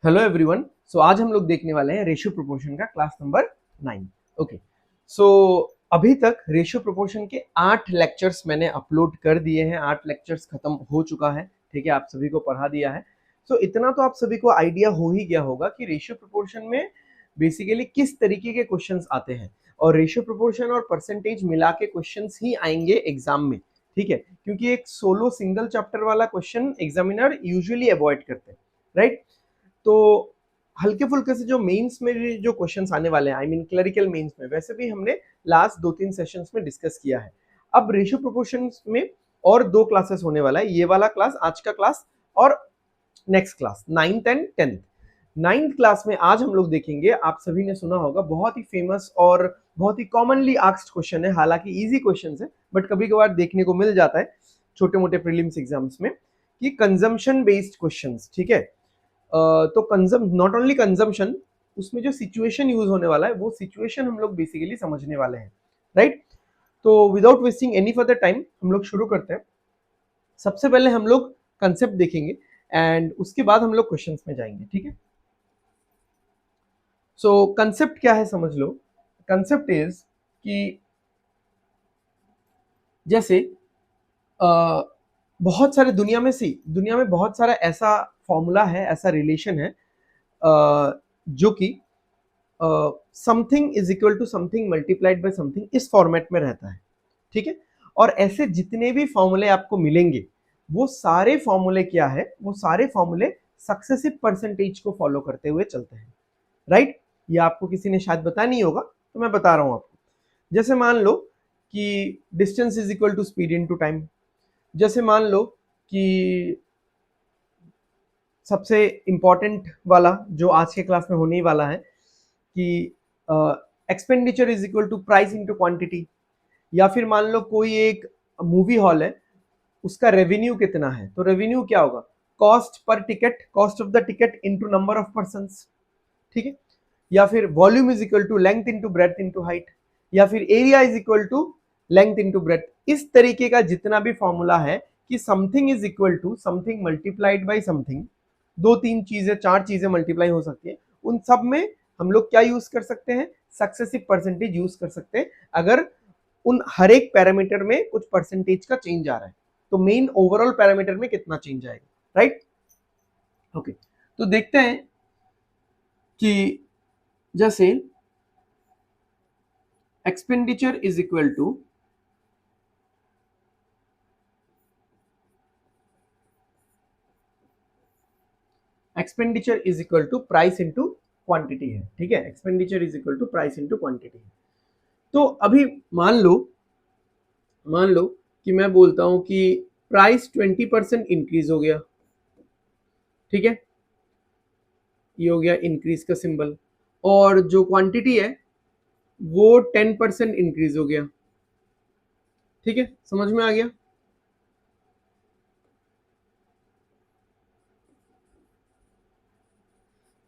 Hello everyone. सो आज हम लोग देखने वाले हैं रेशियो प्रोपोर्शन का क्लास नंबर 9। ओके, सो अभी तक रेशियो प्रोपोर्शन के 8 लेक्चर्स मैंने अपलोड कर दिए हैं। 8 लेक्चर्स खत्म हो चुका है, ठीक है, आप सभी को पढ़ा दिया है। सो इतना तो आप सभी को आइडिया हो ही गया होगा कि रेशियो प्रोपोर्शन में बेसिकली किस तरीके के क्वेश्चंस आते हैं, और रेशियो प्रोपोर्शन और परसेंटेज मिला के क्वेश्चंस ही आएंगे एग्जाम में, ठीक है, क्योंकि एक सोलो सिंगल चैप्टर वाला क्वेश्चन एग्जामिनर यूजुअली अवॉइड करते हैं, राइट। तो हल्के फुल्के से जो मेंस में भी जो क्वेश्चंस आने वाले हैं, आई मीन क्लरिकल मेंस में, वैसे भी हमने लास्ट 2-3 सेशंस में डिस्कस किया है। अब रेशियो प्रोपोर्शंस में और 2 क्लासेस होने वाला है, ये वाला क्लास, आज का क्लास, और next class 9th and 10th। 9th class में आज हम लोग देखेंगे, आप सभी ने सुना होगा, बहुत ही फेमस और बहुत ही कॉमनली आस्क्ड क्वेश्चन है, हालांकि इजी क्वेश्चन है बट कभी कभार देखने को मिल जाता है छोटे मोटे प्रीलिम्स एग्जाम्स में, कि कंजम्पशन बेस्ड क्वेश्चंस, ठीक है। तो नॉट ओनली कंजम्पशन, उसमें जो सिचुएशन यूज होने वाला है वो सिचुएशन हम लोग बेसिकली समझने वाले हैं, राइट। तो without wasting any further time हम लोग शुरू करते हैं। सबसे पहले हम लोग कंसेप्ट देखेंगे एंड उसके बाद हम लोग क्वेश्चंस में जाएंगे, ठीक है। सो कंसेप्ट क्या है समझ लो। कंसेप्ट इज कि जैसे बहुत सारे दुनिया में बहुत सारा ऐसा फॉर्मूला है, ऐसा रिलेशन है जो कि something is equal to something multiplied by something, इस फॉर्मेट में रहता है, ठीक है। और ऐसे जितने भी फॉर्मूले आपको मिलेंगे, वो सारे फॉर्मूले क्या है, वो सारे फॉर्मूले सक्सेसिव परसेंटेज को फॉलो करते हुए चलते हैं, राइट। ये आपको किसी ने शायद बताया नहीं होगा, तो मैं बता रहा हूं आपको। जैसे मान लो कि distance is equal to speed into time. जैसे मान लो कि सबसे इंपॉर्टेंट वाला जो आज के क्लास में होने ही वाला है कि expenditure is equal to price into quantity. या फिर मान लो कोई एक मूवी हॉल है, उसका रेवेन्यू कितना है, तो रेवेन्यू क्या होगा, cost per ticket, cost of the ticket into number of persons, ठीक है। या फिर volume is equal to length into breadth into height, या फिर area is equal to length into breadth. इस तरीके का जितना भी फॉर्मूला है कि something is equal to something multiplied by something, 2-3 चीजें, 4 चीजें मल्टीप्लाई हो सकती है, उन सब में हम लोग क्या यूज कर सकते हैं, सक्सेसिव परसेंटेज यूज कर सकते हैं, अगर उन हर एक पैरामीटर में कुछ परसेंटेज का चेंज आ रहा है, तो मेन ओवरऑल पैरामीटर में कितना चेंज आएगा, राइट। ओके, तो देखते हैं कि जैसे expenditure is equal to price into quantity है, ठीक है। Expenditure is equal to price into quantity है। तो अभी मान लो कि मैं बोलता हूं कि प्राइस 20% इंक्रीज हो गया, ठीक है, ये हो गया इंक्रीज का सिंबल, और जो क्वांटिटी है वो 10% इंक्रीज हो गया, ठीक है, समझ में आ गया।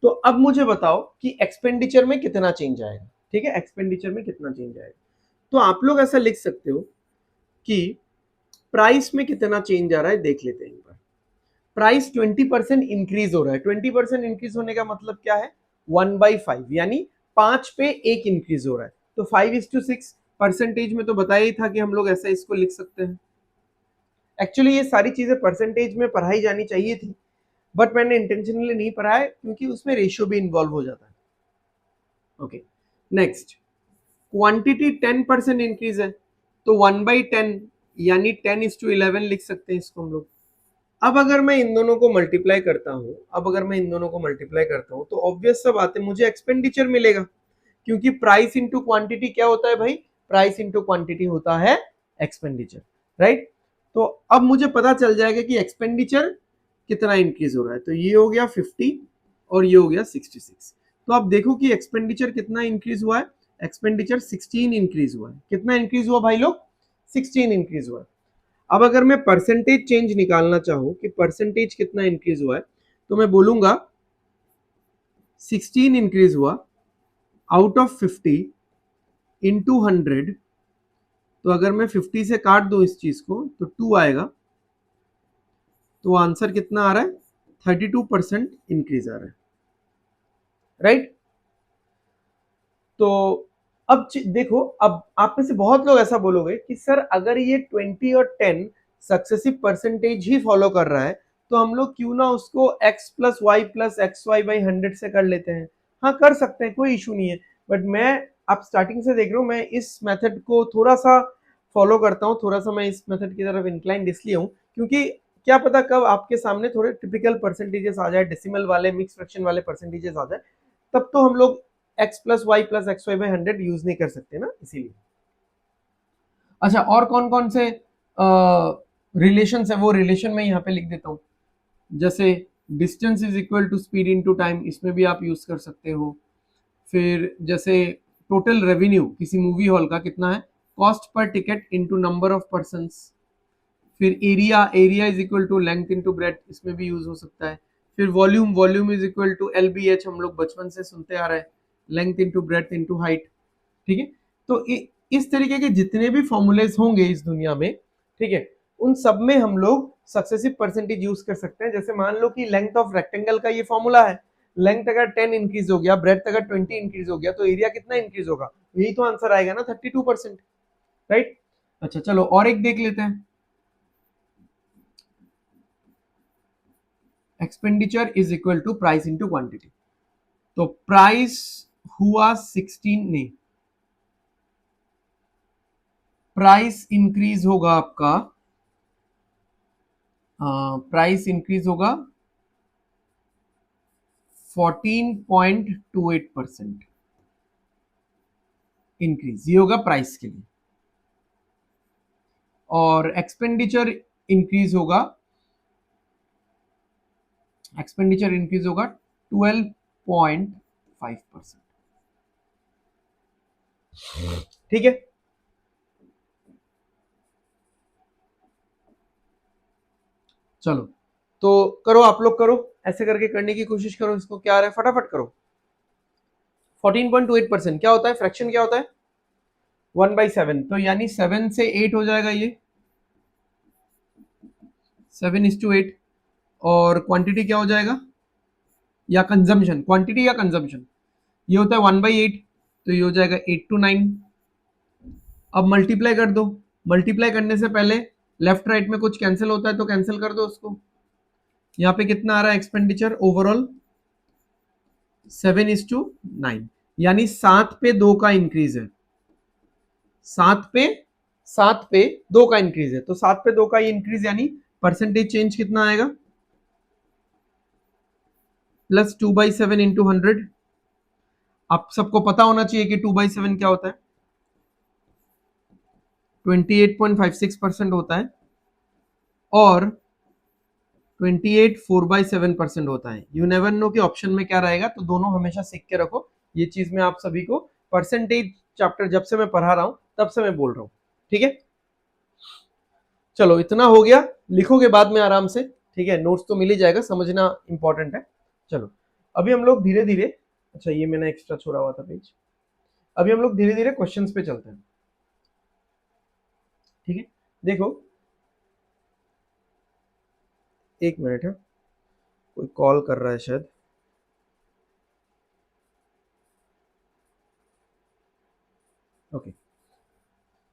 तो अब मुझे बताओ कि एक्सपेंडिचर में कितना चेंज आएगा, ठीक है, एक्सपेंडिचर में कितना चेंज आएगा। तो आप लोग ऐसा लिख सकते हो कि प्राइस में कितना चेंज आ रहा है, देख लेते हैं एक बार। प्राइस 20% इंक्रीज हो रहा है। 20% इंक्रीज होने का मतलब क्या है, 1/5, यानी 5 पे 1 इंक्रीज हो रहा है। तो 5:6 परसेंटेज में तो बताया ही था कि हम लोग ऐसा इसको लिख सकते हैं। एक्चुअली ये सारी चीजें परसेंटेज में पढ़ाई जानी चाहिए थी, बट मैंने इंटेंशनली नहीं पढ़ा है क्योंकि उसमें रेशियो भी इन्वॉल्व हो जाता है। ओके, नेक्स्ट, क्वांटिटी 10% इंक्रीज है, तो 1/10 यानी 10:11 लिख सकते हैं इसको हम लोग। अब अगर मैं इन दोनों को मल्टीप्लाई करता हूं, तो ऑब्वियस सा बात है, मुझे एक्सपेंडिचर मिलेगा, क्योंकि प्राइस इंटू क्वांटिटी क्या होता है भाई, प्राइस इंटू क्वांटिटी होता है एक्सपेंडिचर, राइट। तो अब मुझे पता चल जाएगा कि एक्सपेंडिचर कितना इंक्रीज हो रहा है, तो ये हो गया 50 और ये हो गया 66। तो आप देखो कि एक्सपेंडिचर कितना इंक्रीज हुआ है, एक्सपेंडिचर 16 इंक्रीज हुआ है। कितना इंक्रीज हुआ भाई लोग, 16 इंक्रीज हुआ है। अब अगर मैं परसेंटेज चेंज निकालना चाहूं कि परसेंटेज कितना इंक्रीज हुआ है, तो मैं बोलूंगा 16 इंक्रीज हुआ आउट ऑफ 50 इंटू 100। तो अगर मैं 50 से काट दूं इस चीज को तो 2 आएगा, तो आंसर कितना आ रहा है, 32% इंक्रीज आ रहा है। राइट। तो अब देखो, अब आप में से बहुत लोग ऐसा बोलोगे कि सर अगर ये 20 और 10 सक्सेसिव परसेंटेज ही फॉलो कर रहा है तो हम लोग क्यों ना उसको x plus y plus x y by 100 से कर लेते हैं। हाँ कर सकते हैं, कोई इशू नहीं है, बट मैं आप स्टार्टिंग से देख रहे हो मैं इस मेथड को थोड़ा सा फॉलो करता हूँ, थोड़ा सा मैं इस मेथड की तरफ इंक्लाइंड इसलिए हूँ क्योंकि क्या पता कब आपके सामने थोड़े टिपिकल परसेंटेजेस आ जाए, डेसिमल वाले मिक्स फ्रैक्शन वाले परसेंटेजेस आ जाए, तब तो हम लोग x plus y plus x y by 100 use नहीं कर सकते ना, इसीलिए। अच्छा, और कौन कौन से रिलेशन है वो रिलेशन मैं यहाँ पे लिख देता हूँ। जैसे distance is equal to speed into time, इसमें भी आप यूज कर सकते हो। फिर जैसे टोटल रेवेन्यू किसी मूवी हॉल का कितना है, cost per ticket into number of persons. फिर area, area is equal to length into breadth, इसमें भी यूज हो सकता है। फिर volume, volume is equal to LBH, हम लोग बचपन से सुनते आ रहे हैं, length into breadth into height. ठीक है, तो इस तरीके के जितने भी फॉर्मूलेस होंगे इस दुनिया में, ठीक है, उन सब में हम लोग सक्सेसिव परसेंटेज यूज कर सकते हैं। जैसे मान लो कि लेंथ ऑफ रेक्टेंगल का ये फॉर्मूला है, लेंथ अगर 10 इंक्रीज हो गया, ब्रेथ अगर 20 इंक्रीज हो गया, तो एरिया कितना इंक्रीज होगा, यही तो आंसर आएगा ना, 32%, राइट। अच्छा चलो और एक देख लेते हैं, expenditure is equal to price into quantity. तो प्राइस हुआ 16 नहीं, प्राइस इंक्रीज होगा आपका, प्राइस इंक्रीज होगा 14.28% इंक्रीज, ये होगा प्राइस के लिए। और एक्सपेंडिचर इंक्रीज होगा, एक्सपेंडिचर इंक्रीज होगा 12.5%। ठीक है, चलो तो करो, आप लोग करो, ऐसे करके करने की कोशिश करो, इसको क्या आ रहा है फटाफट करो। 14.28% क्या होता है, फ्रैक्शन क्या होता है, 1/7, तो यानी 7 से 8 हो जाएगा ये, 7:8। और क्वांटिटी क्या हो जाएगा, या कंजम्पशन, क्वांटिटी या कंजम्पशन, ये होता है 1/8, तो ये हो जाएगा 8 to 9। अब मल्टीप्लाई कर दो, मल्टीप्लाई करने से पहले लेफ्ट राइट में कुछ कैंसिल होता है तो कैंसिल कर दो उसको। यहाँ पे कितना आ रहा है एक्सपेंडिचर ओवरऑल, 7:9, यानी 7 पे 2 का इंक्रीज है, 7 पे 2 का इंक्रीज है, तो 7 पे 2 का इंक्रीज यानी परसेंटेज चेंज कितना आएगा, प्लस 2/7 इंटू 100। आप सबको पता होना चाहिए कि 2/7 क्या होता है, 28.56% होता है, और 28 4/7% होता है। यू नेवर नो कि ऑप्शन में क्या रहेगा, तो दोनों हमेशा सीख के रखो। ये चीज मैं आप सभी को परसेंटेज चैप्टर जब से मैं पढ़ा रहा हूं तब से मैं बोल रहा हूं, ठीक है। चलो इतना हो गया, लिखोगे बाद में आराम से, ठीक है, नोट्स तो मिल ही जाएगा, समझना इंपॉर्टेंट है। चलो अभी हम लोग धीरे धीरे, अच्छा ये मैंने एक्स्ट्रा छोड़ा हुआ था पेज, अभी हम लोग धीरे धीरे क्वेश्चंस पे चलते हैं, ठीक है। देखो एक मिनट है, कोई कॉल कर रहा है शायद, ओके।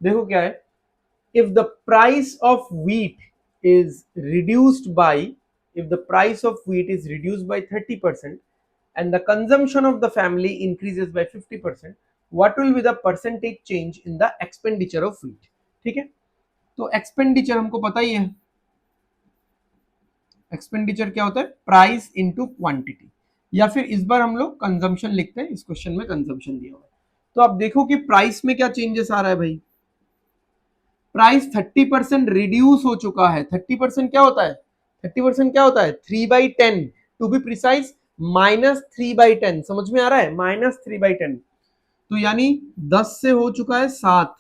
देखो क्या है, if the price of wheat is reduced by, if the price of wheat is reduced by 30% and the consumption of the family increases by 50%, what will be the percentage change in the expenditure of wheat। ठीक है, तो expenditure हमको पता ही है, expenditure क्या होता है, price into quantity, या फिर इस बार हम लोग कंजम्पशन लिखते हैं, इस क्वेश्चन में कंजम्पशन दिया हुआ है। तो आप देखो कि प्राइस में क्या चेंजेस आ रहा है भाई, प्राइस 30% रिड्यूस हो चुका है। 30% क्या होता है, 30% क्या होता है, 3/10 टू बी प्रिसाइज, -3/10, समझ में आ रहा है, -3/10। तो यानी 10 से हो चुका है 7,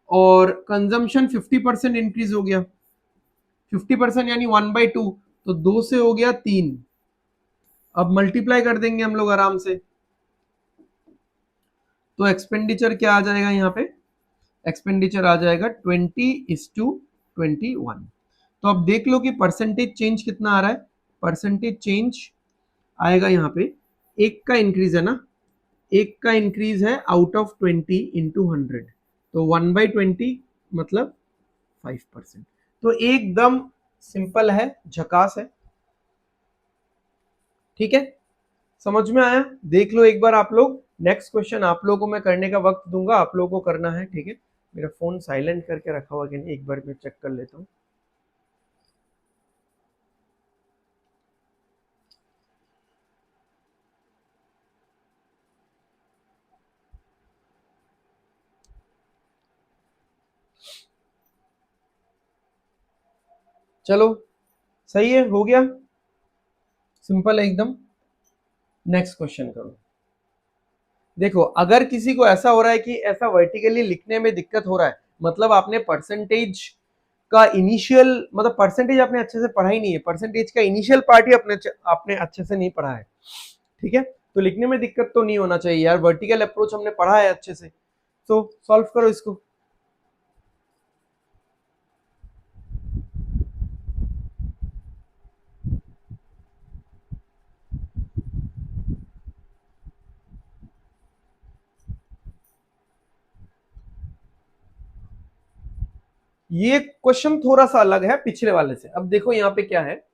और कंजम्पशन 50% इंक्रीज हो गया, 50% यानी 1/2, तो 2 से हो गया 3। अब मल्टीप्लाई कर देंगे हम लोग आराम से, तो एक्सपेंडिचर क्या आ जाएगा यहाँ पे, एक्सपेंडिचर आ जाएगा 20:21। तो अब देख लो कि परसेंटेज चेंज कितना आ रहा है, परसेंटेज चेंज आएगा यहाँ पे एक का इंक्रीज है ना, एक का इंक्रीज है आउट ऑफ 20 इंटू 100, तो 1/20 मतलब 5%। तो एकदम सिंपल है, झकास है। ठीक है, समझ में आया? देख लो एक बार आप लोग। नेक्स्ट क्वेश्चन आप लोगों को मैं करने का वक्त दूंगा, आप लोगों को करना है। ठीक है, मेरा फोन साइलेंट करके रखा हुआ कि नहीं, एक बार मैं चेक कर लेता हूँ। चलो सही है, हो गया, सिंपल है एकदम। नेक्स्ट क्वेश्चन करो। देखो अगर किसी को ऐसा हो रहा है कि ऐसा वर्टिकली लिखने में दिक्कत हो रहा है, मतलब आपने परसेंटेज का इनिशियल, मतलब परसेंटेज आपने अच्छे से पढ़ा ही नहीं है, परसेंटेज का इनिशियल पार्ट ही आपने अच्छे से नहीं पढ़ा है। ठीक है, तो लिखने में दिक्कत तो नहीं होना चाहिए यार, वर्टिकल अप्रोच हमने पढ़ा है अच्छे से। तो सॉल्व करो इसको। ये क्वेश्चन थोड़ा सा अलग है पिछले वाले से। अब देखो यहाँ पे क्या है,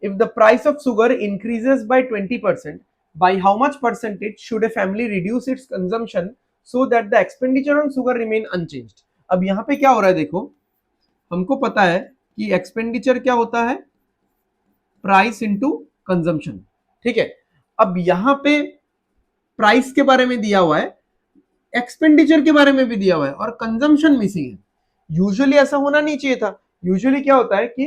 if the price of sugar increases by 20%, by how much percentage should a family reduce its consumption so that the expenditure on sugar remain unchanged? अब यहाँ पे क्या हो रहा है, देखो हमको पता है कि एक्सपेंडिचर क्या होता है, प्राइस इंटू कंजम्पशन। ठीक है, अब यहाँ पे प्राइस के बारे में दिया हुआ है, एक्सपेंडिचर के बारे में भी दिया हुआ है, और कंजम्पशन मिसिंग है। यूजुअली ऐसा होना नहीं चाहिए था। यूजुअली क्या होता है कि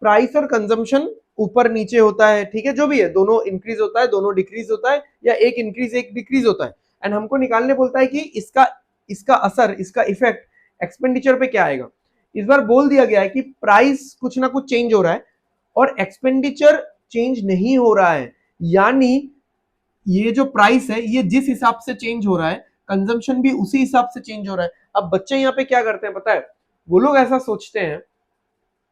प्राइस और कंजम्पशन ऊपर नीचे होता है, ठीक है, जो भी है, दोनों इंक्रीज होता है, दोनों डिक्रीज होता है, या एक इंक्रीज एक डिक्रीज होता है। एंड हमको निकालने बोलता है कि इसका इसका असर, इसका इफेक्ट एक्सपेंडिचर पे क्या आएगा। इस बार बोल दिया गया है कि प्राइस कुछ ना कुछ चेंज हो रहा है और एक्सपेंडिचर चेंज नहीं हो रहा है, यानी ये जो प्राइस है ये जिस हिसाब से चेंज हो रहा है, कंजम्पशन भी उसी हिसाब से चेंज हो रहा है। अब बच्चे यहाँ पे क्या करते हैं पता है, वो लोग ऐसा सोचते हैं,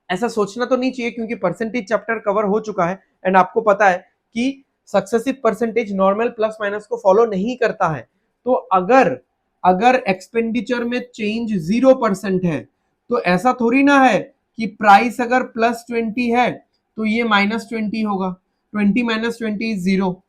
ऐसा सोचना तो नहीं चाहिए क्योंकि परसेंटेज चैप्टर कवर हो चुका है एंड आपको पता है कि successive percentage normal plus minus को फॉलो नहीं करता है। तो अगर अगर एक्सपेंडिचर में चेंज 0% है, तो ऐसा थोड़ी ना है कि प्राइस अगर +20 है तो ये -20 होगा। 20 - 20 इज 0।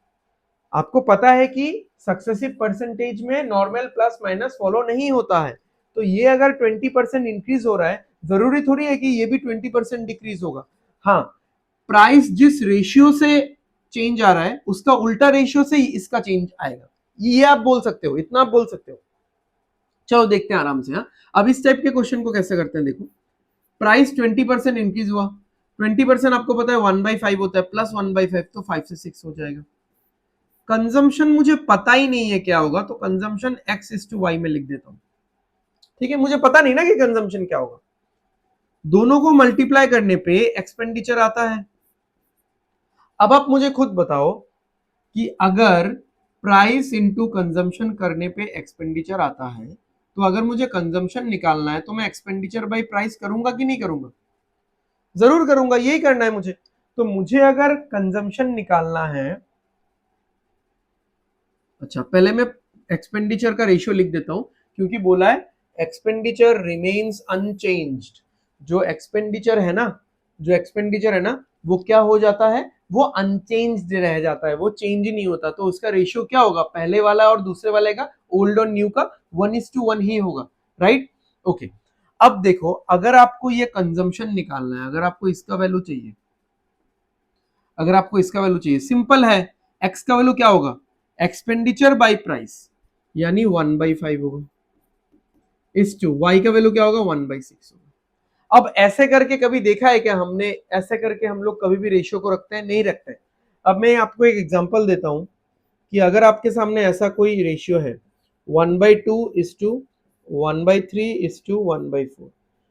आपको पता है कि सक्सेसिव परसेंटेज में नॉर्मल प्लस माइनस फॉलो नहीं होता है। तो ये अगर 20% इंक्रीज हो रहा है, जरूरी थोड़ी है कि ये भी 20% डिक्रीज होगा। हाँ, प्राइस जिस रेशियो से चेंज आ रहा है उसका उल्टा रेशियो से ही इसका चेंज आएगा, ये आप बोल सकते हो, इतना आप बोल सकते हो। चलो देखते हैं आराम से। हाँ, अब इस टाइप के क्वेश्चन को कैसे करते हैं, देखो प्राइस 20% इंक्रीज हुआ, 20% आपको पता है 1/5 होता है, +1/5 तो 5 से 6 हो जाएगा। कंजम्पशन मुझे पता ही नहीं है क्या होगा, तो कंजम्पशन x/y में लिख देता हूं। ठीक है, मुझे पता नहीं ना कि कंजम्पशन क्या होगा। दोनों को मल्टीप्लाई करने पे एक्सपेंडिचर आता है। अब आप मुझे खुद बताओ कि अगर प्राइस इंटू कंजम्पशन करने पे एक्सपेंडिचर आता है, तो अगर मुझे कंजम्पशन निकालना है तो मैं एक्सपेंडिचर बाई प्राइस करूंगा कि नहीं करूंगा? जरूर करूंगा, यही करना है मुझे। तो मुझे अगर कंजम्पशन निकालना है, अच्छा पहले मैं एक्सपेंडिचर का रेशियो लिख देता हूं, क्योंकि बोला है एक्सपेंडिचर रिमेन्स अनचेंज्ड। जो एक्सपेंडिचर है ना, जो एक्सपेंडिचर है ना, वो क्या हो जाता है, वो अनचेंज्ड रह जाता है, वो चेंज ही नहीं होता। तो उसका रेशियो क्या होगा, पहले वाला और दूसरे वाले का, ओल्ड और न्यू का 1:1 ही होगा। Right, okay. अब देखो अगर आपको ये कंजम्पशन निकालना है, अगर आपको इसका वैल्यू चाहिए, अगर आपको इसका वैल्यू चाहिए, सिंपल है, एक्स का वैल्यू क्या होगा, एक्सपेंडिचर बाई प्राइस, यानी 1/5 होगा, इस टू वाई का वैल्यू क्या होगा, 1/6 होगा। अब ऐसे करके कभी देखा है क्या हमने, ऐसे करके हम लोग कभी भी रेशियो को रखते हैं, नहीं रखते हैं। अब मैं आपको एक एग्जांपल देता हूं कि अगर आपके सामने ऐसा कोई रेशियो है 1/2:1/3:1/4,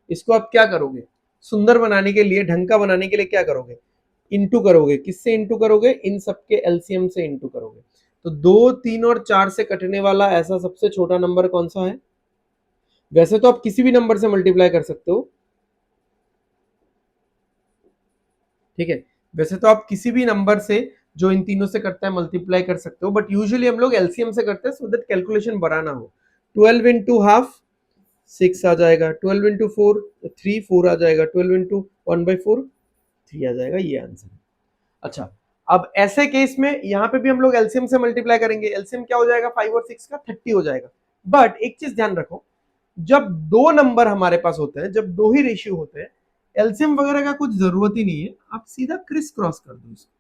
इसको आप क्या करोगे, सुंदर बनाने के लिए, ढंग का बनाने के लिए क्या करोगे, इंटू करोगे। किससे इंटू करोगे, इन सबके एलसीएम से इंटू करोगे। तो 2, 3 और 4 से कटने वाला ऐसा सबसे छोटा नंबर कौन सा है? वैसे तो आप किसी भी नंबर से मल्टीप्लाई कर सकते हो, ठीक है, वैसे तो आप किसी भी नंबर से जो इन तीनों से करता है मल्टीप्लाई कर सकते हो, बट यूजुअली हम लोग एलसीएम से करते हैं सो दैट कैलकुलेशन बड़ा ना हो। 12 इंटू हाफ 6 आ जाएगा, 12 इंटू 4 3 4 आ जाएगा, 12 इंटू 1/4 3 आ जाएगा, ये आंसर है। अच्छा, अब ऐसे केस में यहाँ पे भी हम लोग एलसीएम से मल्टीप्लाई करेंगे। एलसीएम क्या हो जाएगा 5 और 6 का 30 हो जाएगा। बट एक चीज ध्यान रखो, जब दो नंबर हमारे पास होते हैं, जब दो ही रेशियो होते हैं, एलसीएम वगैरह का कुछ जरूरत ही नहीं है, आप सीधा क्रिस क्रॉस कर दो इसको,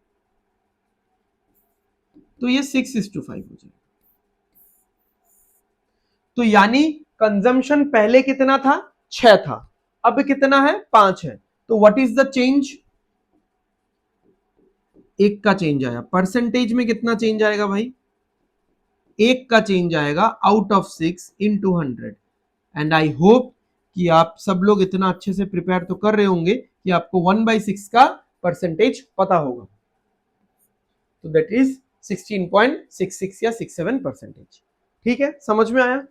तो ये 6:5 हो जाएगा। तो यानी कंजम्पशन पहले कितना था 6 था, अब कितना है 5 है। तो व्हाट इज द चेंज, 1 का चेंज आया। परसेंटेज में कितना चेंज आएगा भाई, 1 का चेंज आएगा out of 6 into 100। And I hope कि आप सब लोग इतना अच्छे से प्रिपेयर तो कर रहे होंगे कि आपको 1/6 का परसेंटेज पता होगा। तो दैट इज 16.66 या 67%। ठीक है, समझ में आया?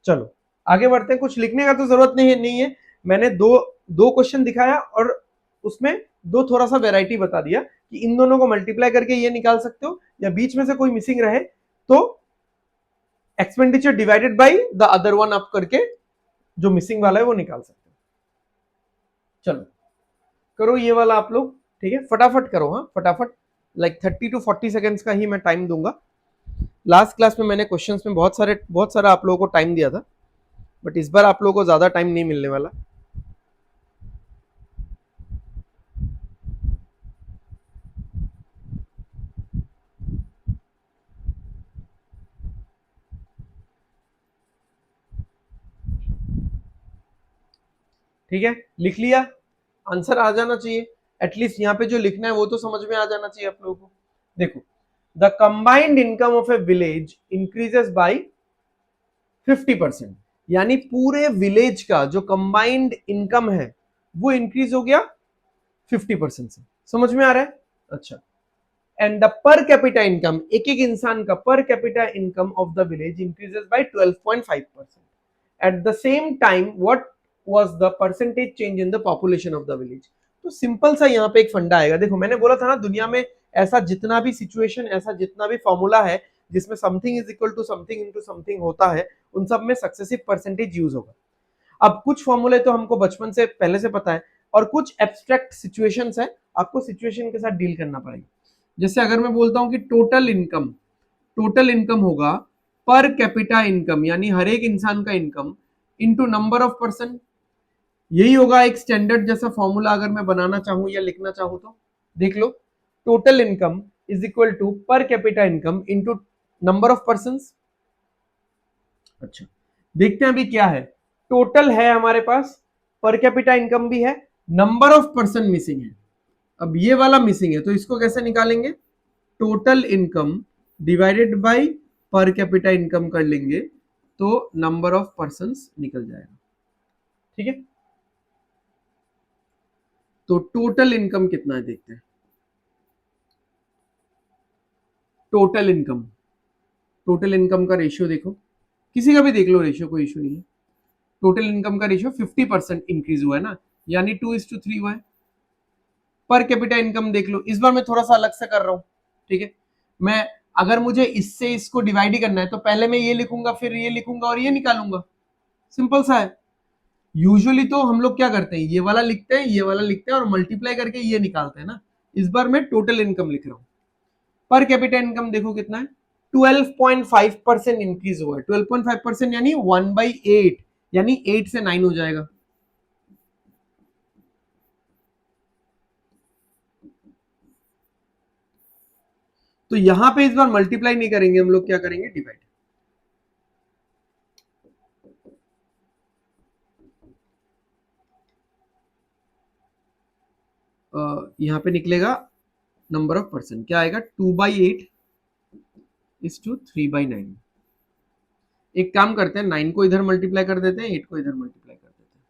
चलो आगे बढ़ते हैं। कुछ लिखने का तो जरूरत नहीं है। मैंने दो क्वेश्चन दिखाया और उसमें दो थोड़ा सा वेराइटी बता दिया कि इन दोनों को मल्टीप्लाई करके ये निकाल सकते हो, या बीच में से कोई मिसिंग रहे तो expenditure divided by the other one आप करके जो मिसिंग वाला है वो निकाल सकते हो। चलो करो ये वाला आप लोग, ठीक है, फटाफट करो। हाँ फटाफट, लाइक 30 to 40 सेकेंड्स का ही मैं टाइम दूंगा। लास्ट क्लास में मैंने क्वेश्चंस में बहुत सारा आप लोगों को टाइम दिया था, बट इस बार आप लोगों को ज्यादा टाइम नहीं मिलने वाला। ठीक है, लिख लिया, आंसर आ जाना चाहिए एटलीस्ट। यहाँ पे जो लिखना है वो तो समझ में आ जाना चाहिए आप लोगों को। देखो, the combined income of A village increases by 50%, यानी पूरे विलेज का जो कंबाइंड इनकम है वो इंक्रीज हो गया 50% से। समझ में आ रहा है? अच्छा, एंड द पर कैपिटा इनकम, एक एक इंसान का पर capita income of the village increases by 12.5%। At the same time what was the percentage change in the population of the village. तो सिंपल सा यहाँ पे एक फंडा आएगा। देखो मैंने बोला था ना, दुनिया में ऐसा जितना भी सिचुएशन, ऐसा जितना भी फॉर्मूला है जिसमें something is equal to something into something होता है, उन सब में सक्सेसिव परसेंटेज यूज होगा। अब कुछ फॉर्मूले तो हमको बचपन से पहले से पता है, और कुछ एब्स्ट्रैक्ट सिचुएशंस है, आपको सिचुएशन के साथ डील करना पड़ेगा। जैसे अगर मैं बोलता हूं कि टोटल इनकम होगा पर कैपिटा इनकम, यानी हर एक इंसान का income into number of person, यही होगा एक स्टैंडर्ड जैसा फॉर्मूला अगर मैं बनाना चाहूं या लिखना चाहूं तो। देख लो, total income is equal to per capita income into number of person. अच्छा, देखते हैं अभी क्या है। टोटल है हमारे पास, पर कैपिटा इनकम भी है, नंबर ऑफ पर्सन मिसिंग है। अब ये वाला मिसिंग है तो इसको कैसे निकालेंगे, टोटल इनकम डिवाइडेड बाय पर कैपिटा इनकम कर लेंगे तो नंबर ऑफ पर्संस निकल जाएगा। ठीक है, तो टोटल इनकम कितना है देखते हैं। टोटल इनकम का रेशियो देखो, किसी का भी देख लो रेशियो, कोई इशू नहीं है। टोटल इनकम का रेशियो 50% इंक्रीज हुआ है ना, यानी 2:3 हुआ है। पर कैपिटा इनकम देख लो, इस बार मैं थोड़ा सा अलग से कर रहा हूं। ठीक है, मैं अगर मुझे इससे इसको डिवाइड ही करना है तो पहले मैं ये लिखूंगा, फिर ये लिखूंगा और ये निकालूंगा। सिंपल सा है। यूजुअली तो हम लोग क्या करते हैं, ये वाला लिखते हैं, ये वाला लिखते हैं और मल्टीप्लाई करके ये निकालते हैं ना। इस बार मैं टोटल इनकम लिख रहा हूं। पर कैपिटा इनकम देखो कितना है, 12.5% इंक्रीज हुआ है। 12.5% यानी 1/8, यानी 8 से 9 हो जाएगा। तो यहां पे इस बार मल्टीप्लाई नहीं करेंगे हम लोग, क्या करेंगे, डिवाइड। यहां पे निकलेगा नंबर ऑफ पर्सन, क्या आएगा 2/8 इज टू 3/9। एक काम करते हैं, 9 को इधर मल्टीप्लाई कर देते हैं, 8 को इधर मल्टीप्लाई कर देते हैं।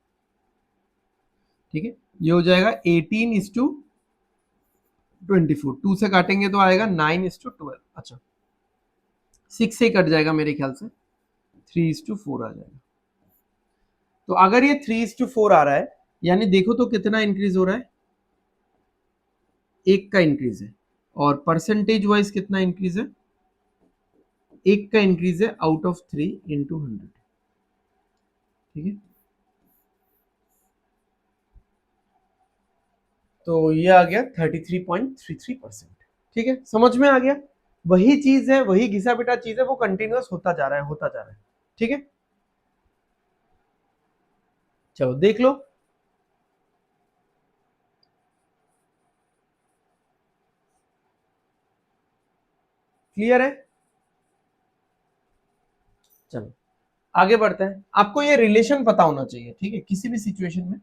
ठीक है, ये हो जाएगा 18:24। 2 से काटेंगे तो आएगा 9:12। अच्छा, 6 से कट जाएगा मेरे ख्याल से, 3:4 आ जाएगा। तो अगर ये 3:4 आ रहा है, यानी देखो तो कितना इंक्रीज हो रहा है, 1 का इंक्रीज है। और परसेंटेज वाइज कितना इंक्रीज है, एक का इंक्रीज है आउट ऑफ 3 इंटू 100, ठीक है। तो ये आ गया 33.33%, ठीक है, समझ में आ गया। वही चीज है, वही घिसा पिटा चीज है, वो कंटिन्यूअस होता जा रहा है, होता जा रहा है, ठीक है। चलो देख लो, क्लियर है। चलो आगे बढ़ते हैं। आपको ये रिलेशन पता होना चाहिए, ठीक है, किसी भी सिचुएशन में।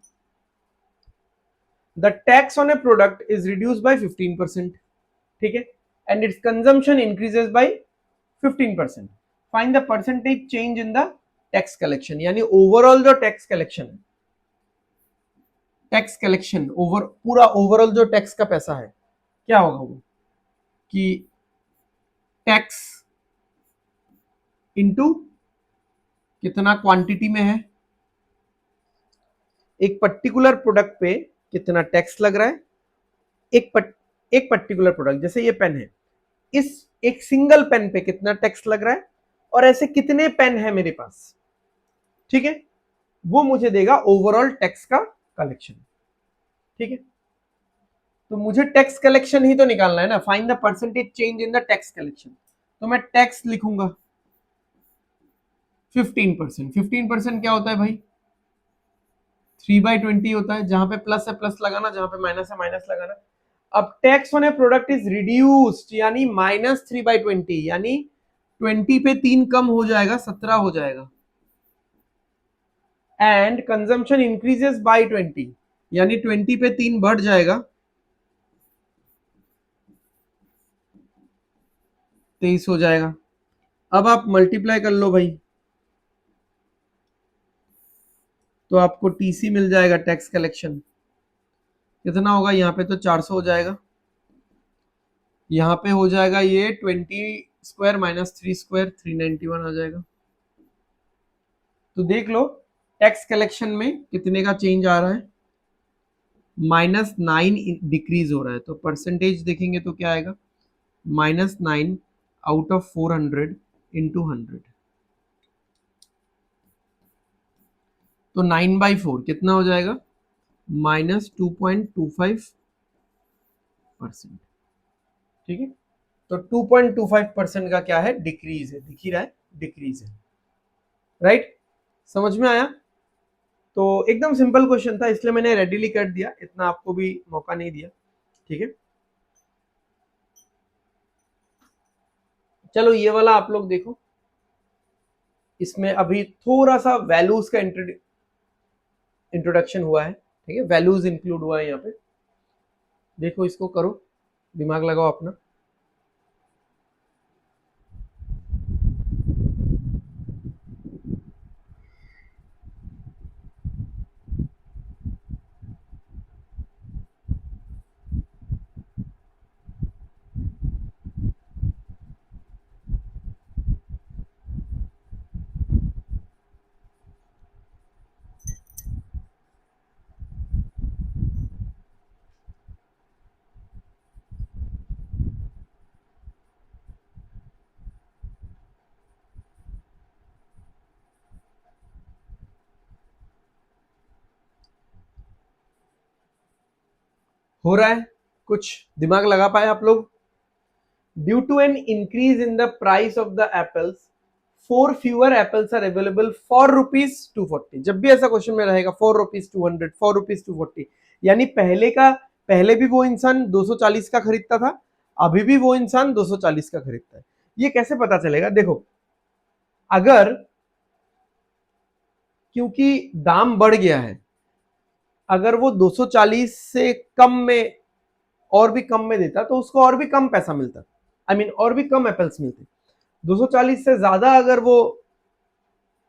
The tax on A product is reduce by 15%, ठीक है, and it's consumption increases by 15%। Find the percentage change in the tax collection, यानी ओवरऑल जो टैक्स कलेक्शन है, टैक्स कलेक्शन ओवर, पूरा ओवरऑल जो टैक्स का पैसा है, क्या होगा वो, कि टैक्स इनटू कितना क्वांटिटी में है, एक पर्टिकुलर प्रोडक्ट पे कितना टैक्स लग रहा है, एक पर्टिकुलर प्रोडक्ट, जैसे ये पेन है, इस एक सिंगल पेन पे कितना टैक्स लग रहा है, और ऐसे कितने पेन है मेरे पास, ठीक है, वो मुझे देगा ओवरऑल टैक्स का कलेक्शन, ठीक है। तो मुझे टैक्स कलेक्शन ही तो निकालना है ना, find the percentage change in the tax collection. तो मैं टैक्स लिखूंगा 15%। 15% क्या होता है भाई, 3/20 होता है, जहां पे प्लस है प्लस लगाना, जहां पे माइनस है माइनस लगाना। अब tax on A product is reduced, यानी -3/20, यानी 20 पे 3 कम हो जाएगा, 17 हो जाएगा। एंड कंजम्पशन इंक्रीजेस बाय 20, यानी 20 पे 3 बढ़ जाएगा, 23 हो जाएगा। अब आप मल्टीप्लाई कर लो भाई, तो आपको टीसी मिल जाएगा, टैक्स कलेक्शन कितना होगा, यहाँ पे तो 400 हो जाएगा, यहाँ पे हो जाएगा ये 20 स्क्वायर माइनस 3 स्क्वायर 391 आ जाएगा। तो देख लो टैक्स कलेक्शन में कितने का चेंज आ रहा है, -9 डिक्रीज हो रहा है। तो परसेंटेज देखेंगे तो क्या आएगा, -9 आउट ऑफ 400 इंटू 100, तो 9/4 कितना हो जाएगा, -2.25%, ठीक है। तो 2.25% का क्या है, डिक्रीज है, दिख ही रहा है, डिक्रीज है, राइट। समझ में आया। तो एकदम सिंपल क्वेश्चन था, इसलिए मैंने रेडीली कर दिया, इतना आपको भी मौका नहीं दिया, ठीक है। चलो ये वाला आप लोग देखो, इसमें अभी थोड़ा सा वैल्यूज का इंट्रोडक्शन हुआ है, ठीक है, वैल्यूज इंक्लूड हुआ है यहाँ पे। देखो इसको करो, दिमाग लगाओ अपना। हो रहा है, कुछ दिमाग लगा पाए आप लोग। Due to an increase in the price of the apples, 4 fewer apples are available for ₹240। जब भी ऐसा क्वेश्चन में रहेगा ₹4 200, ₹4 240, यानी पहले भी वो इंसान 240 का खरीदता था, अभी भी वो इंसान 240 का खरीदता है। ये कैसे पता चलेगा, देखो अगर, क्योंकि दाम बढ़ गया है, अगर वो 240 से कम में, और भी कम में देता तो उसको और भी कम पैसा मिलता, आई मीन और भी कम एप्पल्स मिलते। 240 से ज्यादा अगर वो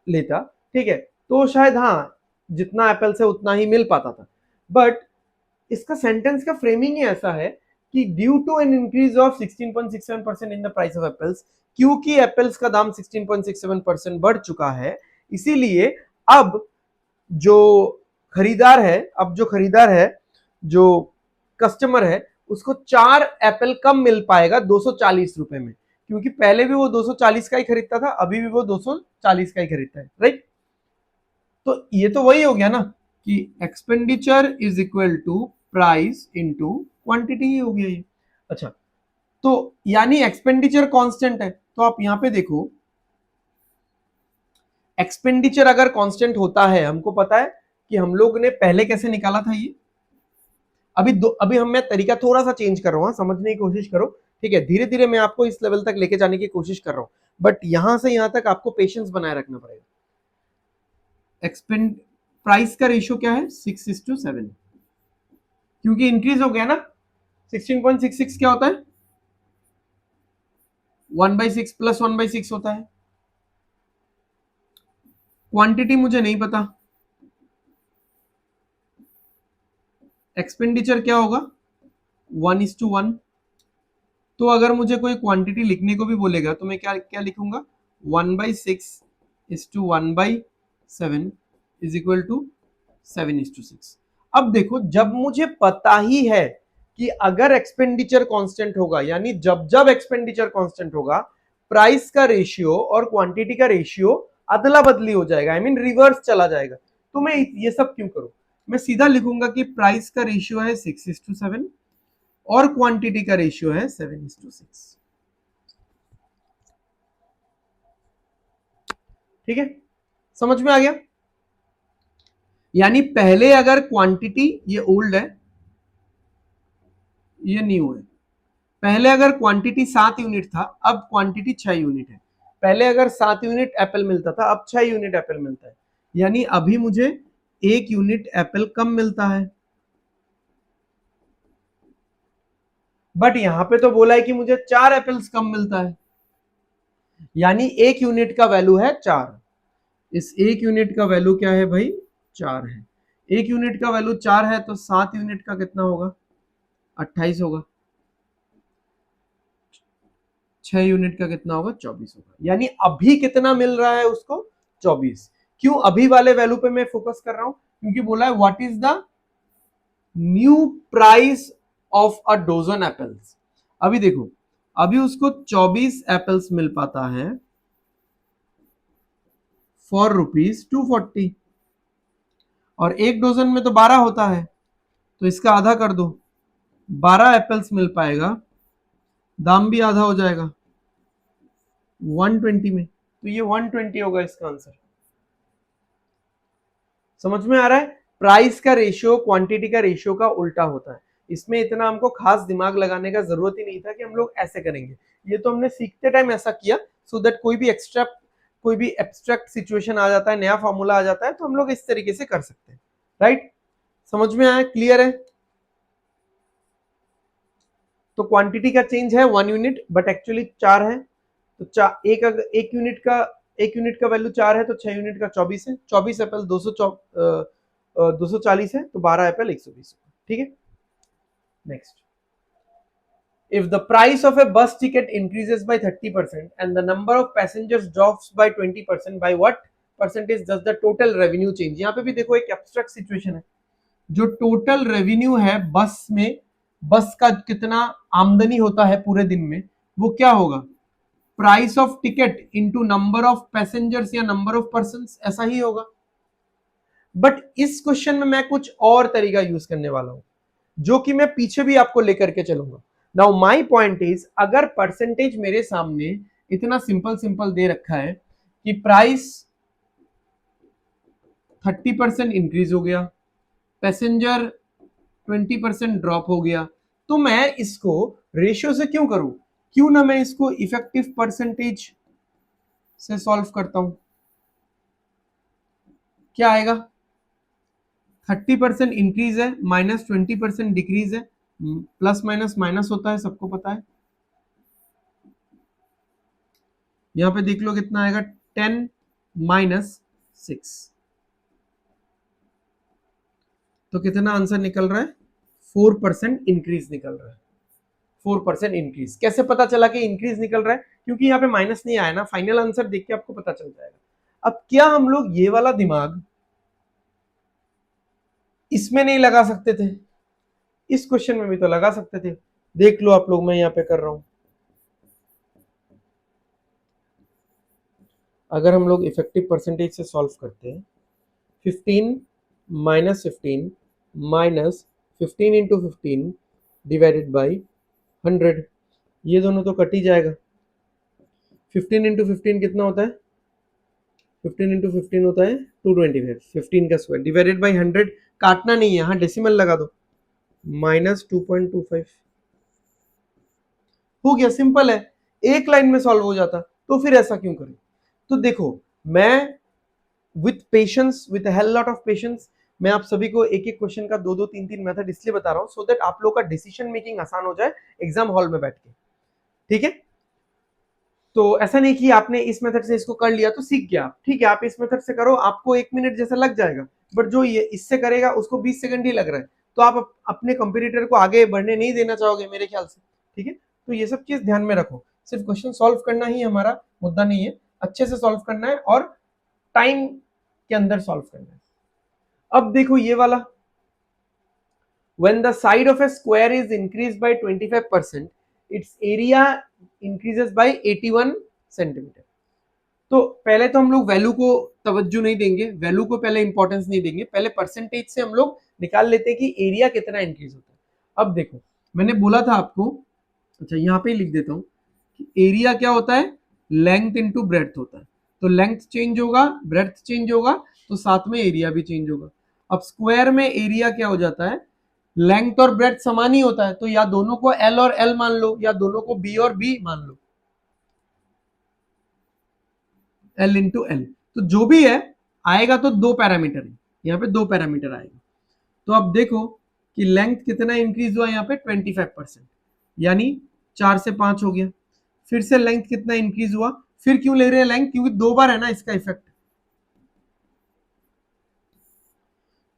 लेता, ठीक है, तो शायद हाँ, जितना एप्पल्स है उतना ही मिल पाता था। बट इसका सेंटेंस का फ्रेमिंग ही ऐसा है कि due to an increase of 16.67% in the price of apples, क्योंकि एप्पल्स का दाम 16.67% बढ़ चुका है, इसीलिए अब जो खरीदार है, जो कस्टमर है, उसको 4 एप्पल कम मिल पाएगा 240 रुपए में, क्योंकि पहले भी वो 240 का ही खरीदता था, अभी भी वो 240 का ही खरीदता है, राइट। तो ये तो वही हो गया ना कि expenditure is equal to price into quantity ही हो गया ये। अच्छा, तो यानी एक्सपेंडिचर कांस्टेंट है, तो आप यहां पे देखो एक्सपेंडिचर अगर कांस्टेंट होता है, हमको पता है कि हम लोग ने पहले कैसे निकाला था ये। अभी मैं तरीका थोड़ा सा चेंज कर रहा हूं, समझने की कोशिश करो, ठीक है। धीरे धीरे मैं आपको इस लेवल तक लेके जाने की कोशिश कर रहा हूं, बट यहां से यहां तक आपको पेशेंस बनाए रखना पड़ेगा। एक्सपेंड प्राइस का रेशियो क्या है 6:7, क्योंकि इंक्रीज हो गया ना। 16.66 क्या होता है 1/6 प्लस 1/6 होता है। क्वांटिटी मुझे नहीं पता, एक्सपेंडिचर क्या होगा 1:1। तो अगर मुझे कोई क्वांटिटी लिखने को भी बोलेगा तो मैं क्या क्या लिखूंगा 1/6:1/7 इज इक्वल टू 7:6। अब देखो, जब मुझे पता ही है कि अगर एक्सपेंडिचर कांस्टेंट होगा, यानी जब जब एक्सपेंडिचर कांस्टेंट होगा, प्राइस का रेशियो और क्वांटिटी का रेशियो अदला बदली हो जाएगा, आई मीन रिवर्स चला जाएगा। तो मैं ये सब क्यों करूं, मैं सीधा लिखूंगा कि प्राइस का रेशियो है 6:7 और क्वांटिटी का रेशियो है 7:6। ठीक है, समझ में आ गया। यानी पहले अगर क्वांटिटी, ये ओल्ड है ये न्यू है, पहले अगर क्वांटिटी 7 यूनिट था, अब क्वांटिटी 6 यूनिट है। पहले अगर 7 यूनिट एप्पल मिलता था, अब 6 यूनिट एप्पल मिलता है, यानी अभी मुझे 1 यूनिट एप्पल कम मिलता है। बट यहां पे तो बोला है कि मुझे 4 एप्पल्स कम मिलता है, यानी 1 यूनिट का वैल्यू है 4। इस 1 यूनिट का वैल्यू क्या है भाई 4 है। 1 यूनिट का वैल्यू 4 है, तो 7 यूनिट का कितना होगा 28 होगा, 6 यूनिट का कितना होगा 24 होगा। यानी अभी कितना मिल रहा है उसको 24। क्यों अभी वाले वैल्यू पे मैं फोकस कर रहा हूं, क्योंकि बोला है what is the new price of a dozen apples. अभी देखो, अभी उसको 24 एप्पल्स मिल पाता है फॉर ₹240, और एक डोजन में तो 12 होता है, तो इसका आधा कर दो, 12 एप्पल्स मिल पाएगा, दाम भी आधा हो जाएगा 120 में, तो ये 120 होगा इसका आंसर। समझ में आ रहा है, प्राइस का रेशियो क्वांटिटी का रेशियो का उल्टा होता है। इसमें इतना हमको खास दिमाग लगाने का जरूरत ही नहीं था कि हम लोग ऐसे करेंगे, ये तो हमने सीखते टाइम ऐसा किया, सो दैट कोई भी एब्स्ट्रैक्ट सिचुएशन आ जाता है, नया फॉर्मूला आ जाता है, तो हम लोग इस तरीके से कर सकते हैं, राइट। समझ में आया, क्लियर है। तो क्वांटिटी का चेंज है 1 यूनिट, बट एक्चुअली 4 है, तो एक यूनिट का वैल्यू 4 है, तो 6 यूनिट का 24 है, 24 एप्पल 240 है, तो 12 एप्पल 120। ठीक है, next. If the price of a bus ticket increases by 30% and the number of passengers drops by 20%, by what percentage does the total revenue change? यहाँ पे भी देखो एक एब्स्ट्रैक्ट सिचुएशन है, जो टोटल रेवेन्यू है बस में, बस का कितना आमदनी होता है पूरे दिन में, वो क्या होगा price of ticket into number of passengers या नंबर ऑफ पर्सन, ऐसा ही होगा। बट इस क्वेश्चन में मैं कुछ और तरीका यूज करने वाला हूं, जो कि मैं पीछे भी आपको लेकर के चलूंगा। नाउ माय पॉइंट इज, अगर परसेंटेज मेरे सामने इतना सिंपल सिंपल दे रखा है कि प्राइस 30% इंक्रीज हो गया, पैसेंजर 20% ड्रॉप हो गया, तो मैं इसको रेशियो से क्यों करूं, क्यों ना मैं इसको इफेक्टिव परसेंटेज से सॉल्व करता हूं। क्या आएगा 30% इंक्रीज है माइनस 20% डिक्रीज है, प्लस माइनस माइनस होता है, सबको पता है। यहां पे देख लो कितना आएगा 10 माइनस 6, तो कितना आंसर निकल रहा है 4% इंक्रीज निकल रहा है। 4% इंक्रीज कैसे पता चला कि इंक्रीज निकल रहा है, क्योंकि यहाँ पे माइनस नहीं आया ना, फाइनल आंसर देख के आपको पता चल जाएगा। अब क्या हम लोग ये वाला दिमाग इसमें नहीं लगा सकते थे, इस क्वेश्चन में भी तो लगा सकते थे, देख लो आप लोग, मैं यहाँ पे कर रहा हूं। अगर हम लोग इफेक्टिव परसेंटेज से सॉल्व करते हैं, 15 minus 15 minus 15 into 15 divided by 100, ये दोनों तो कट ही जाएगा। 15 इंटू 15 कितना होता है? 15 इंटू 15 होता है 225, 15 का स्क्वायर डिवाइडेड बाई 100, काटना नहीं है, हाँ डेसिमल लगा दो, माइनस 2.25 हो गया। सिंपल है, एक लाइन में सॉल्व हो जाता, तो फिर ऐसा क्यों करें? तो देखो, मैं with patience, with hell lot of patience, मैं आप सभी को एक एक क्वेश्चन का दो दो तीन तीन मेथड इसलिए बता रहा हूं सो दैट आप लोग का डिसीजन मेकिंग आसान हो जाए एग्जाम हॉल में बैठ के, ठीक है? तो ऐसा नहीं कि आपने इस मेथड से इसको कर लिया तो सीख गया, ठीक है, आप इस मेथड से करो, आपको 1 मिनट जैसा लग जाएगा, बट जो ये इससे करेगा उसको 20 सेकंड ही लग रहा है, तो आप अपने कंपटीटर को आगे बढ़ने नहीं देना चाहोगे मेरे ख्याल से, ठीक है? तो ये सब चीज ध्यान में रखो, सिर्फ क्वेश्चन सॉल्व करना ही हमारा मुद्दा नहीं है, अच्छे से सॉल्व करना है और टाइम के अंदर सॉल्व करना है। अब देखो ये वाला, when the side of a square is increased by 25%, its area increases by 81 centimetre. तो पहले तो हम लोग वैल्यू को तवज्जो नहीं देंगे, वैल्यू को पहले इंपॉर्टेंस नहीं देंगे, पहले परसेंटेज से हम लोग निकाल लेते हैं कि एरिया कितना इंक्रीज होता है। अब देखो, मैंने बोला था आपको, अच्छा यहाँ पे लिख देता हूं कि एरिया क्या होता है, लेंथ इंटू ब्रेड्थ होता है, तो लेंथ चेंज होगा, ब्रेड्थ चेंज होगा, तो साथ में एरिया भी चेंज होगा। अब स्क्वायर में एरिया क्या हो जाता है, लेंथ और ब्रेड्थ समान ही होता है, तो या दोनों को एल और एल मान लो या दोनों को बी और बी मान लो, एल इंटू एल, तो जो भी है आएगा तो दो पैरामीटर है, यहाँ पे दो पैरामीटर आएगा। तो अब देखो कि लेंथ कितना इंक्रीज हुआ यहाँ पे 25%, यानी 4 से 5 हो गया। फिर से लेंथ कितना इंक्रीज हुआ, फिर क्यों ले रहे हैं लेंथ, क्योंकि दो बार है ना इसका इफेक्ट,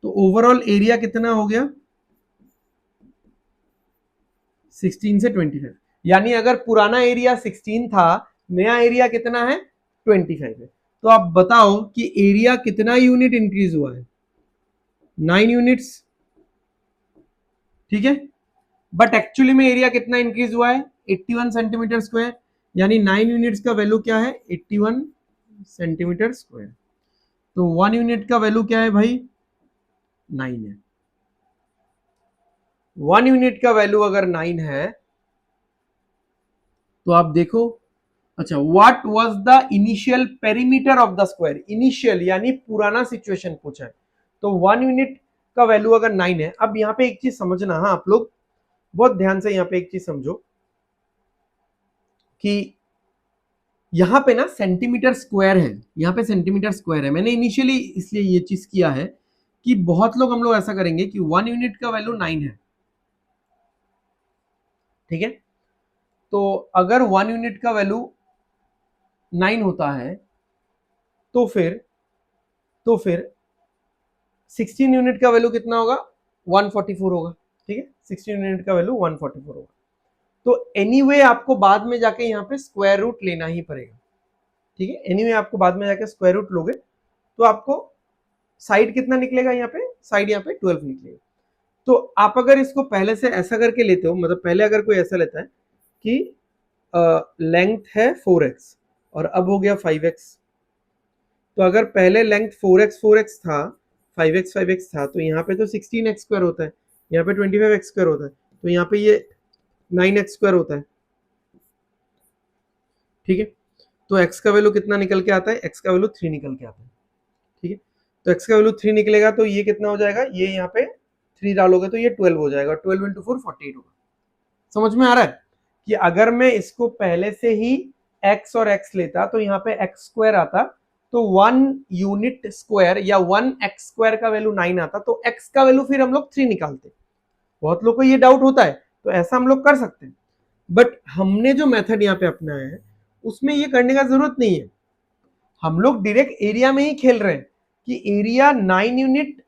तो ओवरऑल एरिया कितना हो गया 16 से 25, यानी अगर पुराना एरिया 16 था, नया एरिया कितना है 25 है। तो आप बताओ कि एरिया कितना यूनिट इंक्रीज हुआ है, 9 यूनिट्स, ठीक है, बट एक्चुअली में एरिया कितना इंक्रीज हुआ है 81 सेंटीमीटर स्क्वायर, यानी 9 यूनिट्स का वैल्यू क्या है 81 सेंटीमीटर स्क्वायर, तो 1 यूनिट का वैल्यू क्या है भाई 9 है। 1 यूनिट का वैल्यू अगर 9 है तो आप देखो, अच्छा what was the initial perimeter of the square, initial यानी पुराना सिचुएशन पूछा है, तो 1 यूनिट का वैल्यू अगर 9 है। अब यहाँ पे एक चीज समझना, हाँ आप लोग बहुत ध्यान से यहाँ पे एक चीज समझो कि यहाँ पे ना सेंटीमीटर स्क्वायर है, यहाँ पे सेंटीमीटर स्क्वायर है, मैंने इनिशियली इसलिए ये चीज किया है कि बहुत लोग हम लोग ऐसा करेंगे कि 1 यूनिट का वैल्यू 9 है, ठीक है, तो अगर 1 यूनिट का वैल्यू 9 होता है तो फिर 16 यूनिट का वैल्यू कितना होगा 144 होगा, ठीक है, 16 यूनिट का वैल्यू 144 होगा। तो एनीवे आपको बाद में जाके यहाँ पे स्क्वायर रूट लेना ही पड़ेगा, ठीक है, एनीवे आपको बाद में जाके स्क्वायर रूट लोगे तो आपको साइड कितना निकलेगा, यहाँ पे साइड यहाँ पे 12 निकलेगा। तो आप अगर इसको पहले से ऐसा करके लेते हो, मतलब पहले अगर कोई ऐसा लेता है कि लेंथ है 4x और अब हो गया 5x, तो अगर पहले लेंथ 4x था, 5x था, तो यहाँ पे तो 16x स्क्वायर होता है, यहाँ पे 25x स्क्वायर होता है, तो यहाँ पे ये 9x स्क्वायर होता है, ठीक है, तो x का वैल्यू कितना निकल के आता है, x का वैल्यू 3 निकल के आता है, ठीक है, तो x का वैल्यू 3 निकलेगा, तो ये कितना हो जाएगा, ये यहाँ पे 3 डालोगे तो ये 12 हो जाएगा, 12 इंटू 4 48 होगा। समझ में आ रहा है कि अगर मैं इसको पहले से ही x और x लेता तो यहाँ पे x स्क्वायर आता, तो 1 यूनिट स्क्वायर या 1x स्क्वायर का वैल्यू 9 आता, तो x का वैल्यू फिर हम लोग 3 निकालते। बहुत लोग को ये डाउट होता है, तो ऐसा हम लोग कर सकते हैं, बट हमने जो मेथड यहाँ पे अपनाया है उसमें ये करने का जरूरत नहीं है, हम लोग डायरेक्ट एरिया में ही खेल रहे हैं कि एरिया 9 यूनिट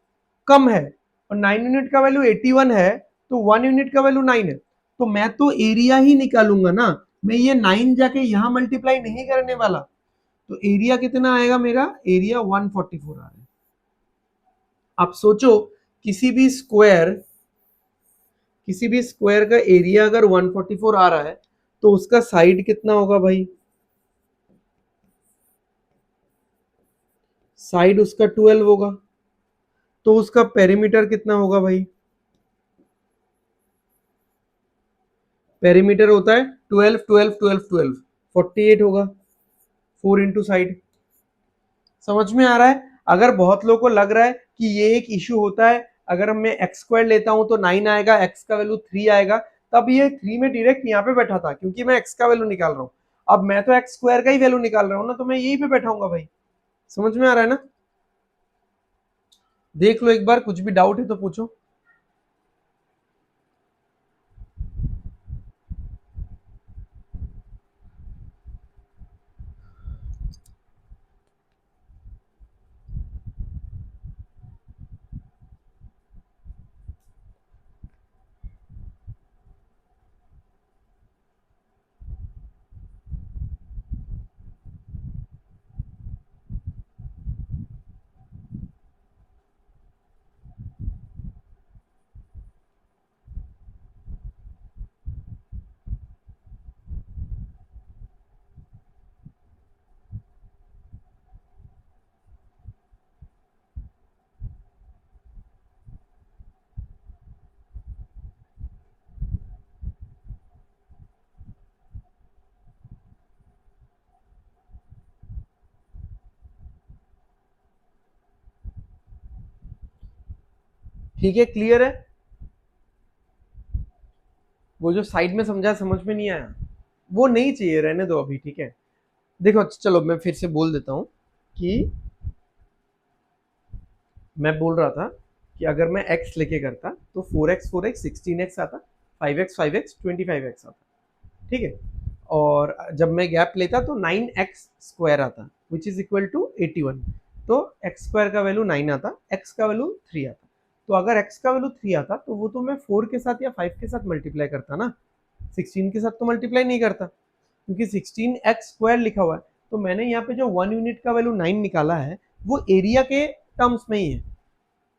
कम है और 9 यूनिट का वैल्यू 81 है, तो 1 यूनिट का वैल्यू 9 है, तो मैं तो एरिया ही निकालूंगा ना, मैं ये 9 जाके यहां मल्टीप्लाई नहीं करने वाला, तो एरिया कितना आएगा मेरा, एरिया 144 आ रहा है। आप सोचो किसी भी स्क्वायर किसी भी स्क्वायर का एरिया अगर 144 आ रहा है तो उसका साइड कितना होगा भाई? साइड उसका 12 होगा, तो उसका पेरीमीटर कितना होगा भाई? पेरीमीटर होता है 12 12 12 12, 48 होगा, 4 इंटू साइड। समझ में आ रहा है? अगर बहुत लोगों को लग रहा है कि ये एक इश्यू होता है, अगर मैं एक्स स्क्वायर लेता हूं तो 9 आएगा, एक्स का वैल्यू 3 आएगा, तब ये 3 में डायरेक्ट यहाँ पे बैठा था क्योंकि मैं एक्स का वैल्यू निकाल रहा हूँ। अब मैं तो एक्स स्क्वायर का ही वैल्यू निकाल रहा हूँ ना, तो मैं यही पे बैठाऊंगा भाई। समझ में आ रहा है ना? देख लो एक बार, कुछ भी डाउट है तो पूछो। ठीक है, क्लियर है? वो जो साइड में समझा, समझ में नहीं आया, वो नहीं चाहिए, रहने दो अभी। ठीक है, देखो चलो मैं फिर से बोल देता हूं कि मैं बोल रहा था कि अगर मैं x लेके करता तो 4x 4x 16x आता, 5x 5x 25x आता। ठीक है, और जब मैं गैप लेता तो 9x स्क्वायर आता विच इज इक्वल टू 81। तो x स्क्वायर का वैल्यू 9 आता, x का वैल्यू 3 आता। तो अगर x का वैल्यू 3 आता तो वो तो मैं 4 के साथ या 5 के साथ मल्टीप्लाई करता ना, 16 के साथ तो मल्टीप्लाई नहीं करता, क्योंकि 16x स्क्वायर लिखा हुआ है। तो मैंने यहाँ पे जो 1 यूनिट का वैल्यू 9 निकाला है वो एरिया के टर्म्स में ही है।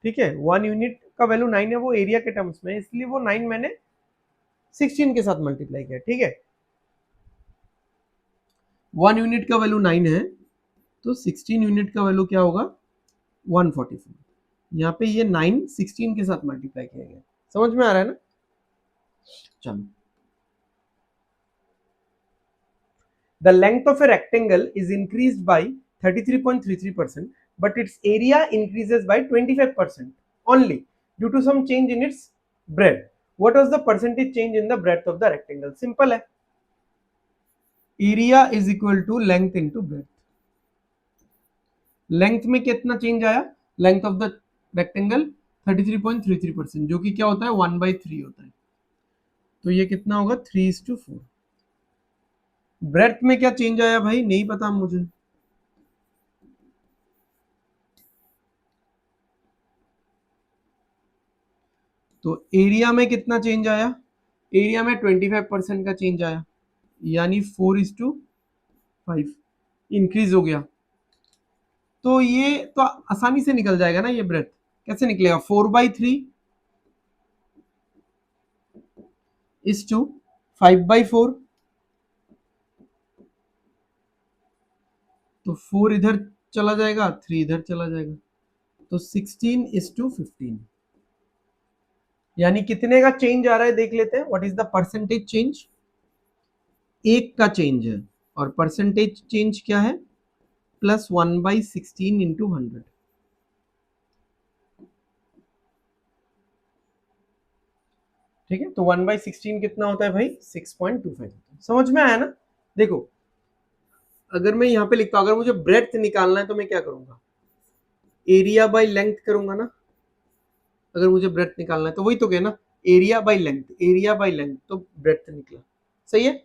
ठीक है, 1 यूनिट का वैल्यू 9 है, वो एरिया के टर्म्स में, इसलिए वो 9 मैंने 16 के साथ मल्टीप्लाई किया। ठीक है, 1 यूनिट का वैल्यू 9 है तो 16 यूनिट का वैल्यू क्या होगा? 144। यहाँ पे ये 9 16 के साथ मल्टीप्लाई किया गया। समझ में आ रहा है ना? चलो, the length of a rectangle is increased by 33.33%, but its area increases by 25% only due to some change in its breadth. What was the percentage change in the breadth of the rectangle? Simple है, area is equal to length into breadth. Length में कितना change आया? Length of the rectangle 33.33%, जो कि क्या होता है 1/3 होता है। तो ये कितना होगा 3:4। ब्रेथ में क्या चेंज आया भाई? नहीं पता मुझे। तो एरिया में कितना चेंज आया? एरिया में 25% का चेंज आया, यानी 4:5 इंक्रीज हो गया। तो ये तो आसानी से निकल जाएगा ना ये ब्रेथ। कैसे निकलेगा? 4/3 इज टू 5/4। तो 4 इधर चला जाएगा, 3 इधर चला जाएगा, तो 16:15। यानी कितने का चेंज आ रहा है देख लेते हैं। What is the percentage change? 1 का चेंज है, और परसेंटेज चेंज क्या है? +1/16 इंटू 100। ठीक है, तो 1/16 कितना होता है भाई? 6.25। समझ में आया ना? देखो, अगर मैं यहाँ पे लिखता हूं, अगर मुझे ब्रेड्थ निकालना है तो मैं क्या करूंगा? एरिया बाय लेंथ करूंगा ना। अगर मुझे ब्रेड्थ निकालना है तो वही तो कहना, area by length, area by length, तो ब्रेड्थ निकला। सही है,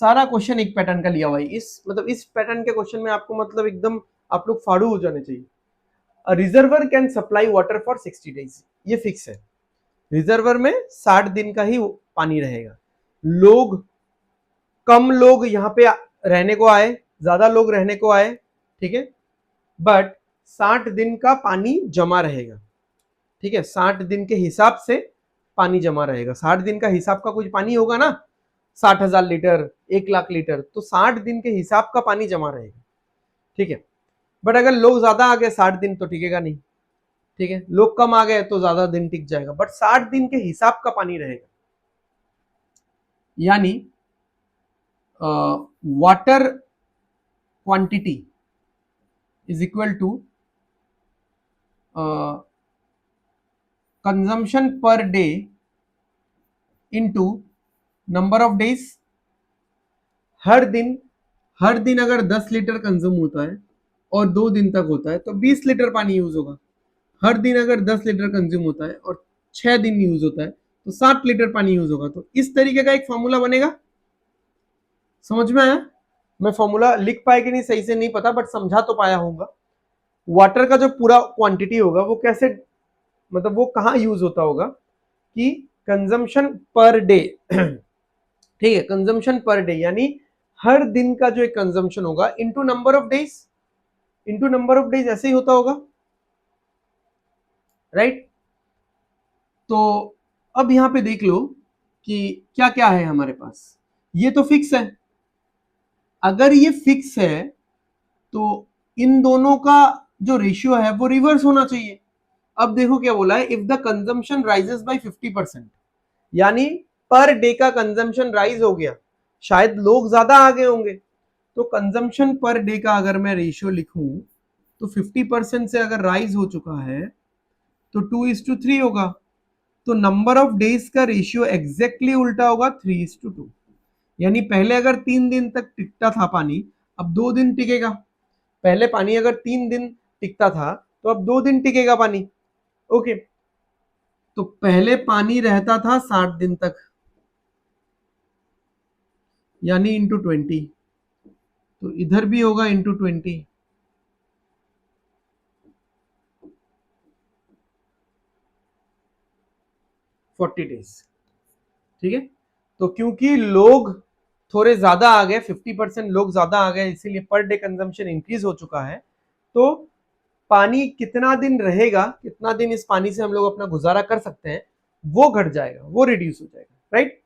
सारा क्वेश्चन एक पैटर्न का लिया हुआ है। इस मतलब इस पैटर्न के क्वेश्चन में आपको मतलब एकदम आप लोग फाड़ू हो जाने चाहिए। A reservoir can supply water for 60 days, ये फिक्स है। रिजर्वर में 60 दिन का ही पानी रहेगा। लोग, कम लोग यहाँ पे रहने को आए, ज्यादा लोग रहने को आए, ठीक है, बट 60 दिन का पानी जमा रहेगा। ठीक है, 60 दिन के हिसाब से पानी जमा रहेगा। 60 दिन का हिसाब का कुछ पानी होगा ना, 60,000 लीटर, 1 लाख लीटर, तो 60 दिन के हिसाब का पानी जमा रहेगा। ठीक है, बट अगर लोग ज्यादा आ गए 60 दिन तो टिकेगा नहीं। ठीक है, लोग कम आ गए तो ज्यादा दिन टिक जाएगा, बट 60 दिन के हिसाब का पानी रहेगा। यानी water quantity is equal to consumption per day into number of days. हर दिन अगर 10 लीटर कंज्यूम होता है और 2 दिन तक होता है तो 20 लीटर पानी यूज होगा। हर दिन अगर 10 लीटर कंज्यूम होता है और 6 दिन यूज होता है तो 60 लीटर पानी यूज होगा। तो इस तरीके का एक फॉर्मूला बनेगा। समझ में आया? मैं फॉर्मूला लिख पाए कि नहीं सही से नहीं पता, बट समझा तो पाया होगा। वाटर का जो पूरा क्वांटिटी होगा वो कैसे, मतलब वो कहाँ यूज होता होगा कि कंजम्पशन पर डे। ठीक है, कंजम्पशन पर डे यानी हर दिन का जो एक कंजम्पशन होगा into number of days, into number of days ऐसे ही होता होगा, राइट। तो अब यहां पे देख लो कि क्या क्या है हमारे पास। ये तो फिक्स है। अगर ये फिक्स है तो इन दोनों का जो रेशियो है वो रिवर्स होना चाहिए। अब देखो क्या बोला है, if the consumption rises by 50%, यानी पर डे का कंजम्पशन राइज हो गया, शायद लोग ज्यादा आ गए होंगे, तो कंजम्पशन पर डे का अगर मैं रेशियो लिखूं तो 50% से अगर राइज हो चुका है तो 2:3 होगा। तो नंबर ऑफ डेज का रेशियो एग्जैक्टली उल्टा होगा, 3:2। यानी पहले अगर 3 दिन तक टिकता था पानी, अब 2 दिन टिकेगा। पहले पानी अगर 3 दिन टिकता था तो अब 2 दिन टिकेगा पानी। ओके, तो पहले पानी रहता था 60 दिन तक, यानी इंटू 20। तो इधर भी होगा इंटू 20। 40 डेज। ठीक है, तो क्योंकि लोग थोड़े ज्यादा आ गए, 50% लोग ज्यादा आ गए, इसीलिए पर डे कंजम्पशन इंक्रीज हो चुका है। तो पानी कितना दिन रहेगा, कितना दिन इस पानी से हम लोग अपना गुजारा कर सकते हैं, वो घट जाएगा, वो रिड्यूस हो जाएगा, राइट।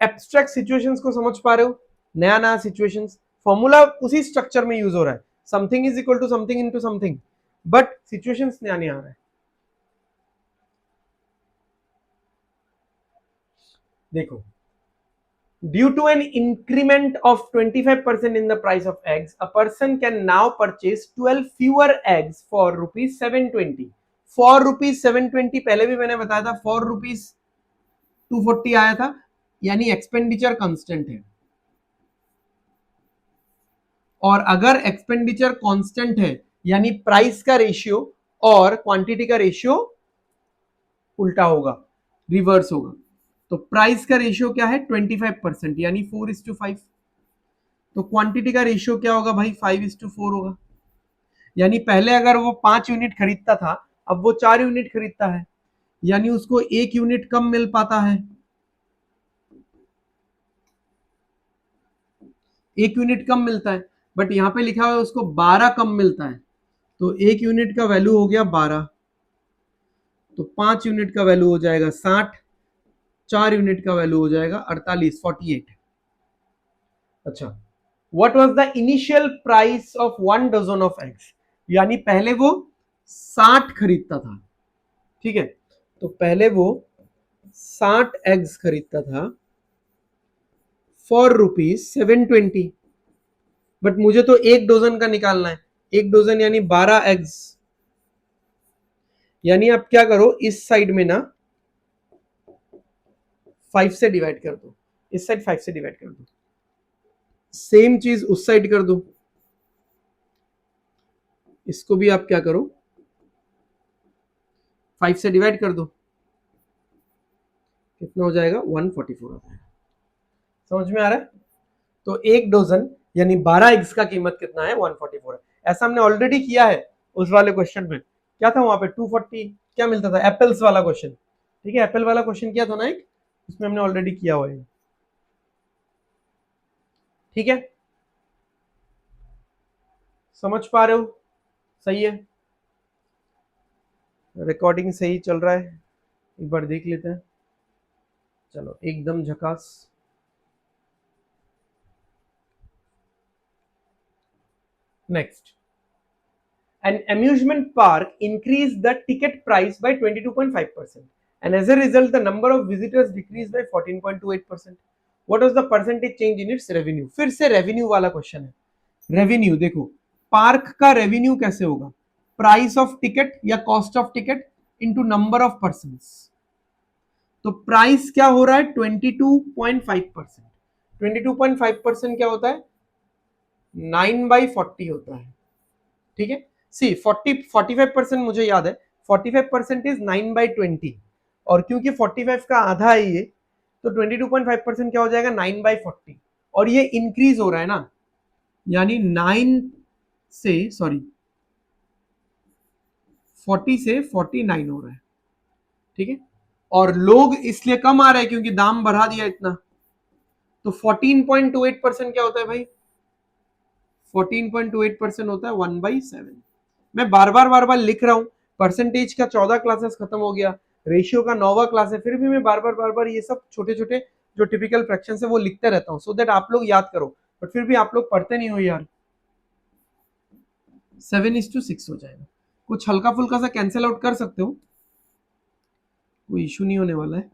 एब्स्ट्रैक्ट सिचुएशंस को समझ पा रहे हो? नया नया सिचुएशंस, फॉर्मूला उसी स्ट्रक्चर में यूज हो रहा है, something is equal to something into something, but situations नया नया आ रहा है। देखो, due to an increment of 25% in the price of eggs, a person can now purchase 12 fewer eggs for rupees 720। For rupees 720 पहले भी मैंने बताया था, फॉर रुपीज 240 आया था, यानी एक्सपेंडिचर कांस्टेंट है। और अगर एक्सपेंडिचर कांस्टेंट है यानी प्राइस का रेशियो और क्वांटिटी का रेशियो उल्टा होगा, रिवर्स होगा। तो प्राइस का रेशियो क्या है, 25%, यानी 4:5। तो क्वांटिटी का रेशियो क्या होगा भाई, 5:4 होगा। यानी पहले अगर वो 5 यूनिट खरीदता था, अब वो 4 यूनिट खरीदता है, यानी उसको 1 यूनिट कम मिल पाता है, 1 यूनिट कम मिलता है। बट यहां पे लिखा हुआ है उसको 12 कम मिलता है, तो 1 यूनिट का वैल्यू हो गया 12। तो 5 यूनिट का वैल्यू हो जाएगा 60, 4 यूनिट का वैल्यू हो जाएगा 48, 48। अच्छा, what was the initial price of 1 dozen of eggs, यानी पहले वो 60 खरीदता था। ठीक है, तो पहले वो 60 एग्स खरीदता था फॉर रुपीज 720। बट मुझे तो 1 डजन का निकालना है, 1 डजन यानी 12 एग्स। यानी आप क्या करो, इस साइड में ना 5 से डिवाइड कर दो, इस साइड 5 से डिवाइड कर दो, सेम चीज उस साइड कर दो, इसको भी आप क्या करो 5 से डिवाइड कर दो, कितना हो जाएगा 144 हो जाएगा। समझ में आ रहा है? तो 1 डजन यानी 12 एग्स का कीमत कितना है, 144 है। ऐसा हमने ऑलरेडी किया है उस वाले क्वेश्चन में, क्या था वहां पे 240 क्या मिलता था, एप्पल्स वाला क्वेश्चन। ठीक है, एप्पल वाला क्वेश्चन किया था ना एक, उसमें हमने ऑलरेडी किया हुआ है। ठीक है, समझ पा रहे हो? सही है। रिकॉर्डिंग सही चल रहा है, एक बार देख लेते हैं। चलो एकदम झकास। Next, an amusement park increased the ticket price by 22.5%, and as a result the number of visitors decreased by 14.28%. what was the percentage change in its revenue? फिर से रेवेन्यू वाला क्वेश्चन है। रेवेन्यू देखो, पार्क का revenue कैसे होगा, price of ticket या cost of ticket into number of person. तो प्राइस क्या हो रहा है 22.5%। 22.5% क्या होता है 9/40 होता है, ठीक है। सी 45% मुझे याद है, 45% इज 9/20, और क्योंकि 45 का आधा है ये, तो 22.5% क्या हो जाएगा 9/40, और ये इंक्रीज हो रहा है ना, यानी 40 से 49 हो रहा है, ठीक है। और लोग इसलिए कम आ रहे हैं क्योंकि दाम बढ़ा दिया इतना। तो 14.28% क्या होता है भाई, 14.28% होता है 1/7। मैं बार बार लिख रहा हूं, परसेंटेज का 14 क्लासेस खत्म हो गया, रेशियो का 9वां क्लास है, फिर भी मैं बार बार ये सब छोटे छोटे जो टिपिकल फ्रैक्शन है वो लिखते रहता हूं, सो दैट आप लोग याद करो, बट फिर भी आप लोग पढ़ते नहीं हो यार। 7:6 हो जाएगा, कुछ हल्का फुल्का सा कैंसिल आउट कर सकते हो, कोई इशू नहीं होने वाला है।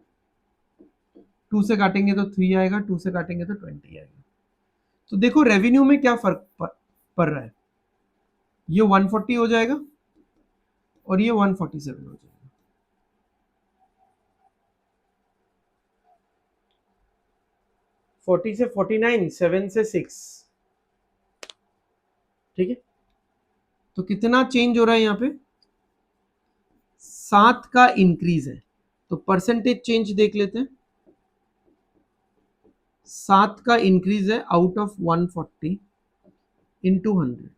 2 से काटेंगे तो 3 आएगा, 2 से काटेंगे तो 20 आएगा। तो देखो रेवेन्यू में क्या फर्क पड़ रहा है, ये 140 हो जाएगा और ये 147 हो जाएगा। 40 से 49, 7 से 6, ठीक है। तो कितना चेंज हो रहा है यहाँ पे, 7 का इंक्रीज है, तो परसेंटेज चेंज देख लेते हैं। 7 का इंक्रीज है आउट ऑफ 140 इंटू 100,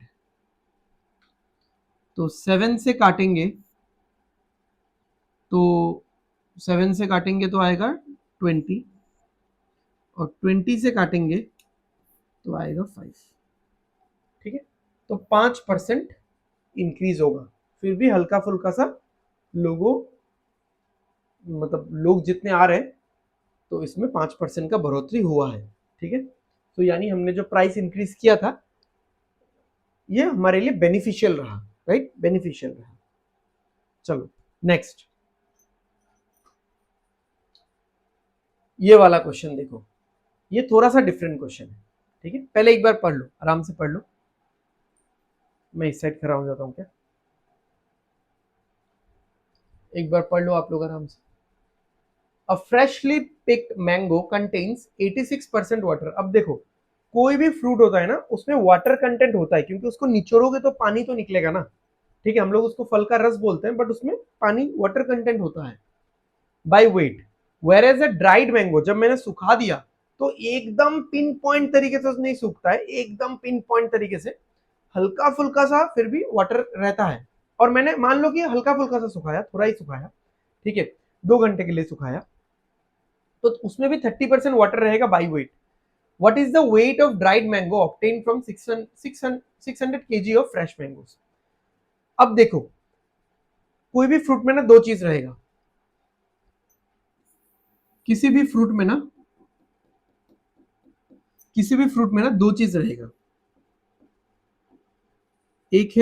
तो 7 से काटेंगे तो 7 से काटेंगे तो आएगा 20, और 20 से काटेंगे तो आएगा 5, ठीक है। तो 5% इंक्रीज होगा, फिर भी हल्का फुल्का सा लोगों, मतलब लोग जितने आ रहे हैं तो इसमें 5% का बढ़ोतरी हुआ है, ठीक है। तो यानी हमने जो प्राइस इंक्रीज किया था ये हमारे लिए बेनिफिशियल रहा, राइट, बेनिफिशियल रहा। चलो नेक्स्ट, ये वाला क्वेश्चन देखो, ये थोड़ा सा डिफरेंट क्वेश्चन है, ठीक है। पहले एक बार पढ़ लो, आराम से पढ़ लो, मैं इस साइड खड़ा हो जाता हूं क्या, एक बार पढ़ लो आप लोग आराम से। A freshly picked mango contains 86% water. अब देखो कोई भी फ्रूट होता है ना उसमें वाटर कंटेंट होता है, क्योंकि उसको निचोड़ोगे तो पानी तो निकलेगा ना, ठीक है। हम लोग उसको फल का रस बोलते हैं, बट उसमें पानी वाटर कंटेंट होता है by weight. Whereas a dried mango, जब मैंने सुखा दिया तो एकदम पिन पॉइंट तरीके से नहीं सूखता है, एकदम पिन पॉइंट तरीके से हल्का फुल्का सा फिर भी वाटर रहता है। और मैंने मान लो कि हल्का फुल्का सा सुखाया, थोड़ा ही सुखाया, ठीक है, 2 घंटे के लिए सुखाया, तो उसमें भी 30% वाटर रहेगा by wait. What is the weight of dried mango obtain from 600 kg of fresh mangoes. अब देखो कोई भी फ्रूट में ना दो चीज रहेगा, किसी भी फ्रूट में ना, किसी भी फ्रूट में ना दो चीज रहेगा, एक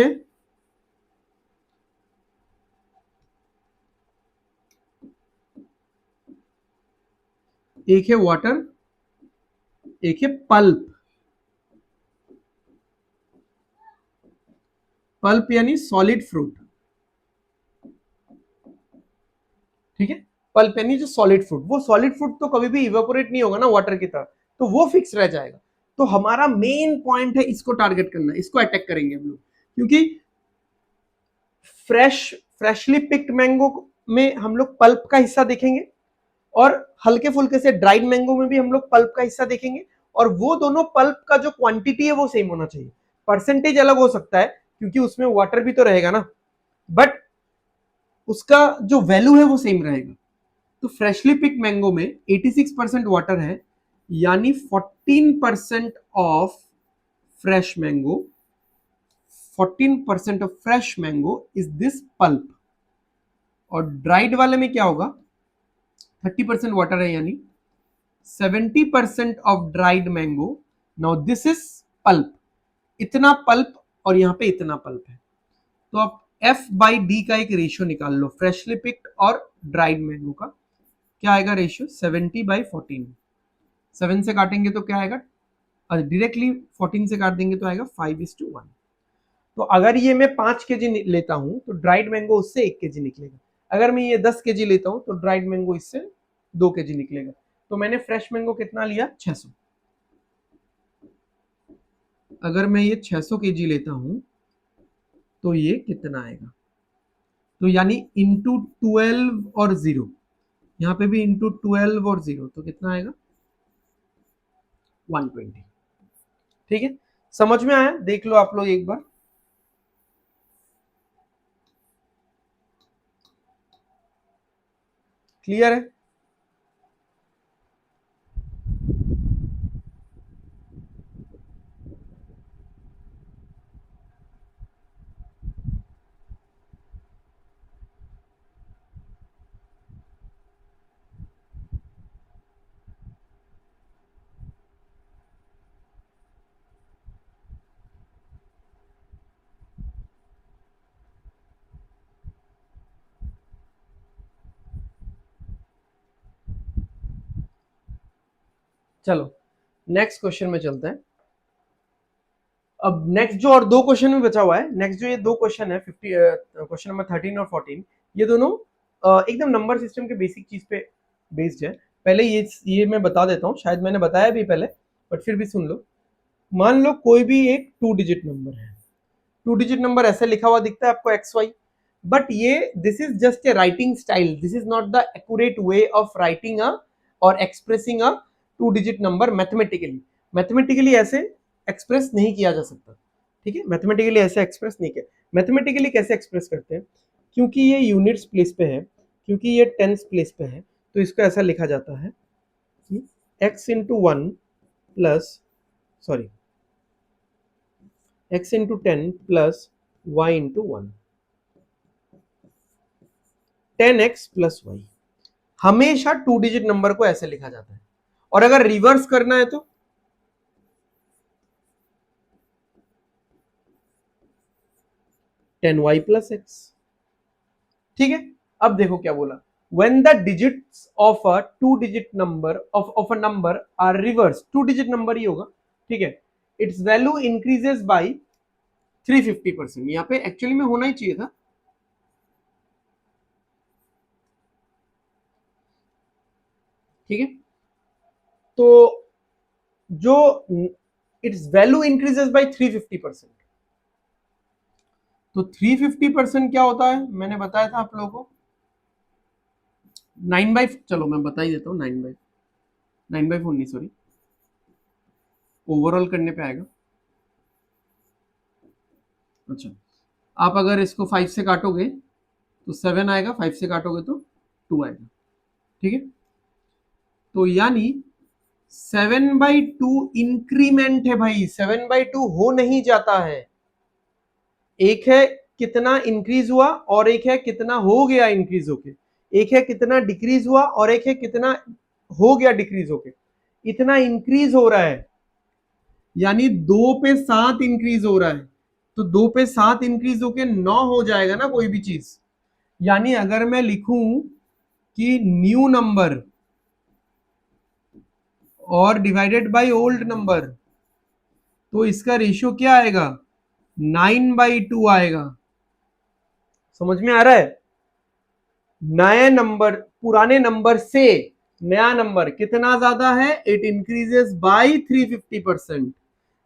है वाटर, एक है पल्प। पल्प यानी सॉलिड फ्रूट, ठीक है। पल्प यानी जो सॉलिड फ्रूट, वो सॉलिड फ्रूट तो कभी भी इवेपोरेट नहीं होगा ना वाटर की तरह, तो वो फिक्स रह जाएगा। तो हमारा मेन पॉइंट है इसको टारगेट करना, इसको अटैक करेंगे हम लोग, क्योंकि फ्रेशली पिक्ड मैंगो में हम लोग पल्प का हिस्सा देखेंगे, और हल्के फुल्के से ड्राइड मैंगो में भी हम लोग पल्प का हिस्सा देखेंगे, और वो दोनों पल्प का जो क्वांटिटी है वो सेम होना चाहिए। परसेंटेज अलग हो सकता है क्योंकि उसमें वाटर भी तो रहेगा ना, बट उसका जो वैल्यू है वो सेम रहेगा। तो फ्रेशली पिक मैंगो में 86% वाटर है, यानी 14% of fresh mango, 14% of fresh mango is this pulp, और ड्राइड वाले में क्या होगा, 30% वाटर है यानी 70% of dried mango. Now this is pulp, इतना पल्प और यहाँ पे इतना पल्प है, तो आप F बाई डी का एक रेशियो निकाल लो, फ्रेशली पिक्ड और ड्राइड मैंगो का क्या आएगा रेशियो, 70/14। 7 से काटेंगे तो क्या आएगा, डायरेक्टली 14 से काट देंगे तो आएगा 5:1। तो अगर ये मैं 5 kg लेता हूं तो ड्राइड मैंगो उससे 1 kg निकलेगा। अगर मैं ये 10 kg लेता हूं तो ड्राइड मैंगो इससे 2 kg निकलेगा। तो मैंने फ्रेश मैंगो कितना लिया, 600। अगर मैं ये 600 kg लेता हूं तो ये कितना आएगा, तो यानी इंटू 12 और 0, यहाँ पे भी इंटू 12 और 0, तो कितना आएगा 120। ठीक है, समझ में आया, देख लो आप लोग एक बार। क्लियर है? चलो नेक्स्ट क्वेश्चन में चलते हैं। अब नेक्स्ट जो और दो क्वेश्चन में बचा हुआ है, नेक्स्ट जो ये दो क्वेश्चन है 50, क्वेश्चन नंबर 13 और 14, ये दोनों एकदम नंबर सिस्टम के बेसिक चीज पे बेस्ड है। पहले ये मैं बता देता हूँ, शायद मैंने बताया भी पहले, बट फिर भी सुन लो। मान लो कोई भी एक 2 डिजिट नंबर है, 2 डिजिट नंबर ऐसे लिखा हुआ दिखता है आपको XY, बट ये this is just a writing style, this is not the accurate way of writing a और expressing a 2 digit number mathematically. Mathematically ऐसे एक्सप्रेस नहीं किया जा सकता, ठीक है, मैथमेटिकली ऐसे एक्सप्रेस नहीं किया। मैथमेटिकली कैसे एक्सप्रेस करते हैं, क्योंकि ये यूनिट्स प्लेस पे है, क्योंकि ये टेंस प्लेस पे है, तो इसको ऐसा लिखा जाता है कि x into 1 plus sorry x into 10 plus y into 1, 10x plus y। हमेशा 2 डिजिट नंबर को ऐसे लिखा जाता है। और अगर रिवर्स करना है तो 10y प्लस x। ठीक है, अब देखो क्या बोला, when the digits of a 2 digit number of a number are reversed, 2 digit number ही होगा, ठीक है, its value increases by 350%। यहाँ पे एक्चुअली में होना ही चाहिए था, ठीक है, तो जो इट्स वैल्यू इंक्रीजेस बाय 350%, तो 350% क्या होता है, मैंने बताया था आप लोगों को 9/, चलो मैं बता ही देता हूँ, 9/4 नहीं सॉरी, ओवरऑल करने पे आएगा। अच्छा, आप अगर इसको 5 से काटोगे तो 7 आएगा, 5 से काटोगे तो 2 आएगा, ठीक है, तो यानी 7/2 इंक्रीमेंट है भाई, 7/2 हो नहीं जाता है। एक है कितना इंक्रीज हुआ और एक है कितना हो गया इंक्रीज होके, एक है कितना डिक्रीज हुआ और एक है कितना हो गया डिक्रीज होके। इतना इंक्रीज हो रहा है यानी 2 पे 7 इंक्रीज हो रहा है, तो 2 पे 7 इंक्रीज होके 9 हो जाएगा ना कोई भी चीज। यानी अगर मैं लिखूं कि न्यू नंबर और डिवाइडेड बाय ओल्ड नंबर, तो इसका रेशियो क्या आएगा, 9/2 आएगा। समझ में आ रहा है, नए नंबर पुराने नंबर से नया नंबर कितना ज्यादा है, इट इंक्रीजेस बाय 350%,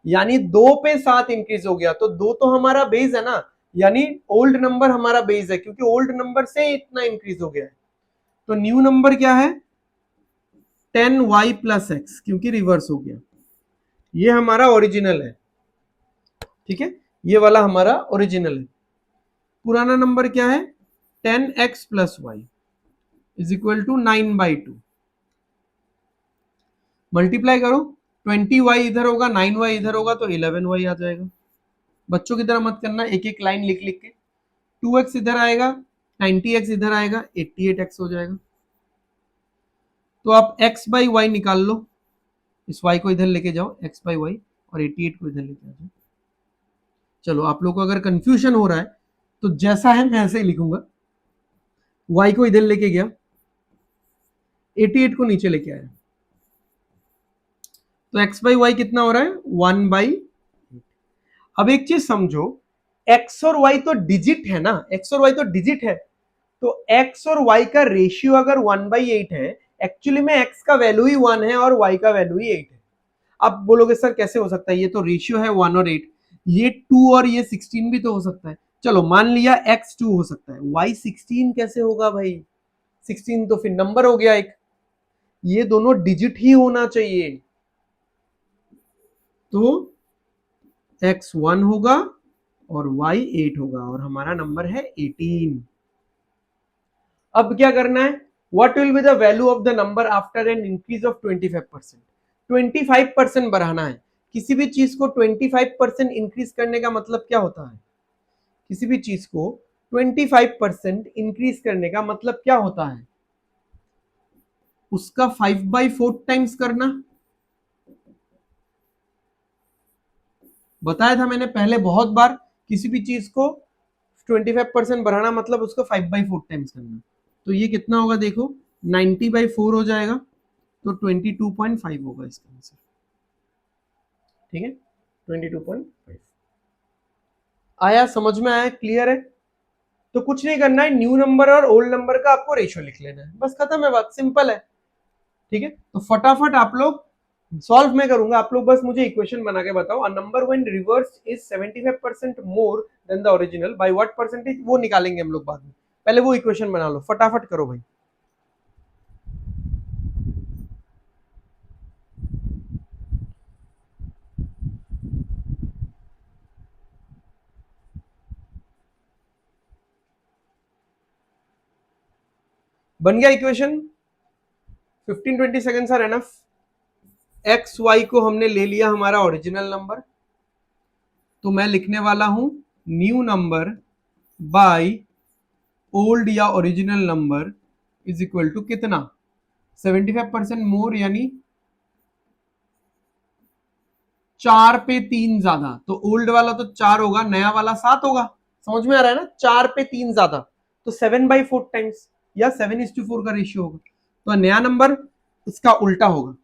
यानी 2 पे 7 इंक्रीज हो गया, तो 2 तो हमारा बेस है ना, यानी ओल्ड नंबर हमारा बेस है, क्योंकि ओल्ड नंबर से इतना इंक्रीज हो गया है। तो न्यू नंबर क्या है, 10y प्लस एक्स, क्योंकि रिवर्स हो गया, ये हमारा ओरिजिनल है, ठीक है, ये वाला हमारा ओरिजिनल है। पुराना नंबर क्या है, 10x plus y is equal to 9/2। Multiply करो, 20y इधर होगा, 9y इधर होगा, तो 11y आ जाएगा। बच्चों की तरह मत करना, एक एक लाइन लिख लिख के, 2x इधर आएगा, 90x इधर आएगा, 88x हो जाएगा। तो आप x बाई वाई निकाल लो, इस y को इधर लेके जाओ, x बाई वाई, और 88 को इधर लेके आ जाओ। चलो आप लोग को अगर कंफ्यूजन हो रहा है तो जैसा है मैं ऐसे ही लिखूंगा, y को इधर लेके गया, 88 को नीचे लेके आया, तो x बाई वाई कितना हो रहा है, 1/8। अब एक चीज समझो, x और y तो डिजिट है ना, x और y तो डिजिट है, तो x और y का रेशियो अगर 1/8 है, एक्चुअली में x का वैल्यू ही 1 है और y का वैल्यू ही 8 है। अब बोलोगे सर कैसे हो सकता है, ये तो रेशियो है 1 और 8, ये 2 और ये 16 भी तो हो सकता है। चलो मान लिया x 2 हो सकता है, y 16 कैसे होगा भाई, 16 तो फिर नंबर हो गया एक, ये दोनों डिजिट ही होना चाहिए, तो x 1 होगा और y 8 होगा और हमारा नंबर है 18। अब क्या करना है, what will be the value of the number after N increase of 25%। 25% बढ़ाना है, किसी भी चीज को 25% इंक्रीज करने का मतलब क्या होता है, किसी भी चीज को 25% इंक्रीज करने का मतलब क्या होता है, उसका 5/4 टाइम्स करना। बताया था मैंने पहले बहुत बार, किसी भी चीज को 25% बढ़ाना मतलब उसको 5/4 टाइम्स करना। तो ये कितना होगा देखो, 90/4 हो जाएगा, तो 22.5 होगा इसका आंसर। ठीक है, 22.5 आया, समझ में आया, क्लियर है। तो कुछ नहीं करना है, न्यू नंबर और ओल्ड नंबर का आपको रेशियो लिख लेना है, बस खत्म है बात, सिंपल है। ठीक है, तो फटाफट आप लोग सॉल्व मैं करूंगा, आप लोग बस मुझे इक्वेशन बना के बताओ। A number when reverse is 75% more than the original by what percentage, वो निकालेंगे हम लोग बाद में, पहले वो इक्वेशन बना लो, फटाफट करो भाई। बन गया equation, 15-20 seconds are enough. X y को हमने ले लिया हमारा ओरिजिनल नंबर, तो मैं लिखने वाला हूं न्यू नंबर बाय ओल्ड या original number is equal to कितना, 75% मोर यानी 4 पे 3 ज्यादा, तो ओल्ड वाला तो 4 होगा, नया वाला 7 होगा, समझ में आ रहा है ना, 4 पे 3 ज्यादा, तो 7/4 टाइम्स या 7:4 का रेशियो होगा, तो नया नंबर इसका उल्टा होगा,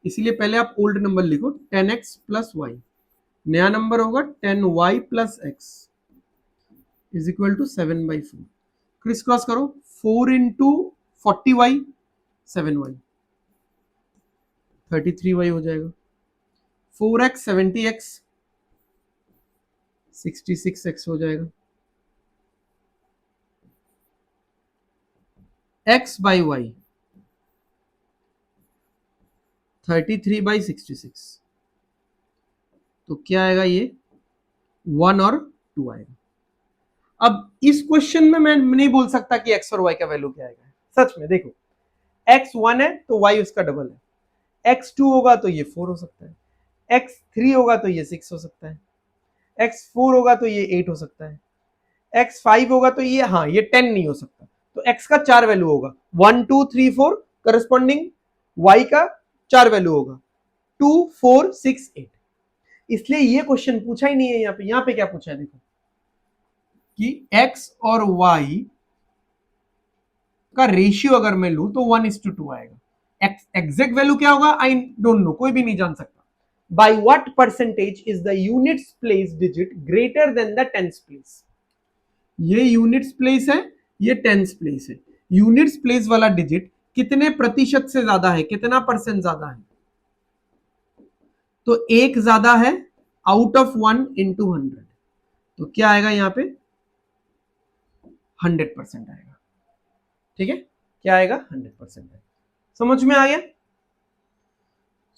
इसीलिए पहले आप ओल्ड नंबर लिखो 10x प्लस वाई, नया नंबर होगा 10y plus x is equal to 7/4। Criss cross करो, 4 इंटू 40y 7y 33y हो जाएगा, 4x 70x 66x हो जाएगा, x बाई वाई 33/66, तो क्या आएगा ये 1 और 2 आएगा। अब इस क्वेश्चन में मैं नहीं बोल सकता कि x और y का वैल्यू क्या आएगा, सच में देखो, x 1 है तो y उसका डबल है, x 2 होगा तो ये 4 हो सकता है, x 3 होगा तो ये 6 हो सकता है, x 4 होगा तो ये 8 हो सकता है, x 5 होगा तो ये, हाँ ये 10 नहीं हो सकता, तो x का 4 वैल्यू होगा, 1 2 3 4 करस्पॉन्डिंग y का 4 वैल्यू होगा, 2 4 6 8, इसलिए ये क्वेश्चन पूछा ही नहीं है। यहाँ पे क्या पूछा है देखो, कि x और y का रेशियो अगर मैं लूं तो 1:2 आएगा, एग्जैक्ट वैल्यू क्या होगा आई डोंट नो, कोई भी नहीं जान सकता। By what percentage is the units place digit greater than the tens place, ये यूनिट्स प्लेस है, ये टेंस प्लेस है, यूनिट्स प्लेस वाला डिजिट कितने प्रतिशत से ज्यादा है, कितना परसेंट ज्यादा है, तो एक ज्यादा है, आउट ऑफ 1 इंटू 100, तो क्या आएगा यहाँ पे 100% आएगा। ठीक है, क्या आएगा 100% आएगा, समझ में आ गया।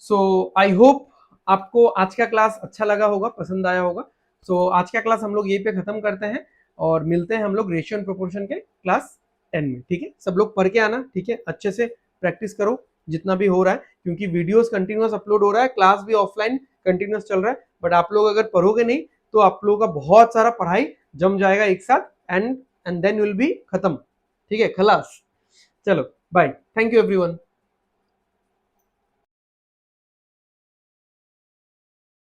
सो आई होप आपको आज का क्लास अच्छा लगा होगा, पसंद आया होगा। सो आज का क्लास हम लोग यहीं पे खत्म करते हैं और मिलते हैं हम लोग रेशियो एंड प्रोपोर्शन के क्लास 10 में। ठीक है, सब लोग पढ़ के आना, ठीक है, अच्छे से प्रैक्टिस करो जितना भी हो रहा है, क्योंकि वीडियोस कंटिन्यूअस अपलोड हो रहा है, क्लास भी ऑफलाइन कंटिन्यूअस चल रहा है, बट आप लोग अगर पढ़ोगे नहीं तो आप लोगों का बहुत सारा पढ़ाई जम जाएगा एक साथ, एंड देन विल बी खत्म। ठीक है, खलास। चलो बाय, थैंक यू एवरीवन।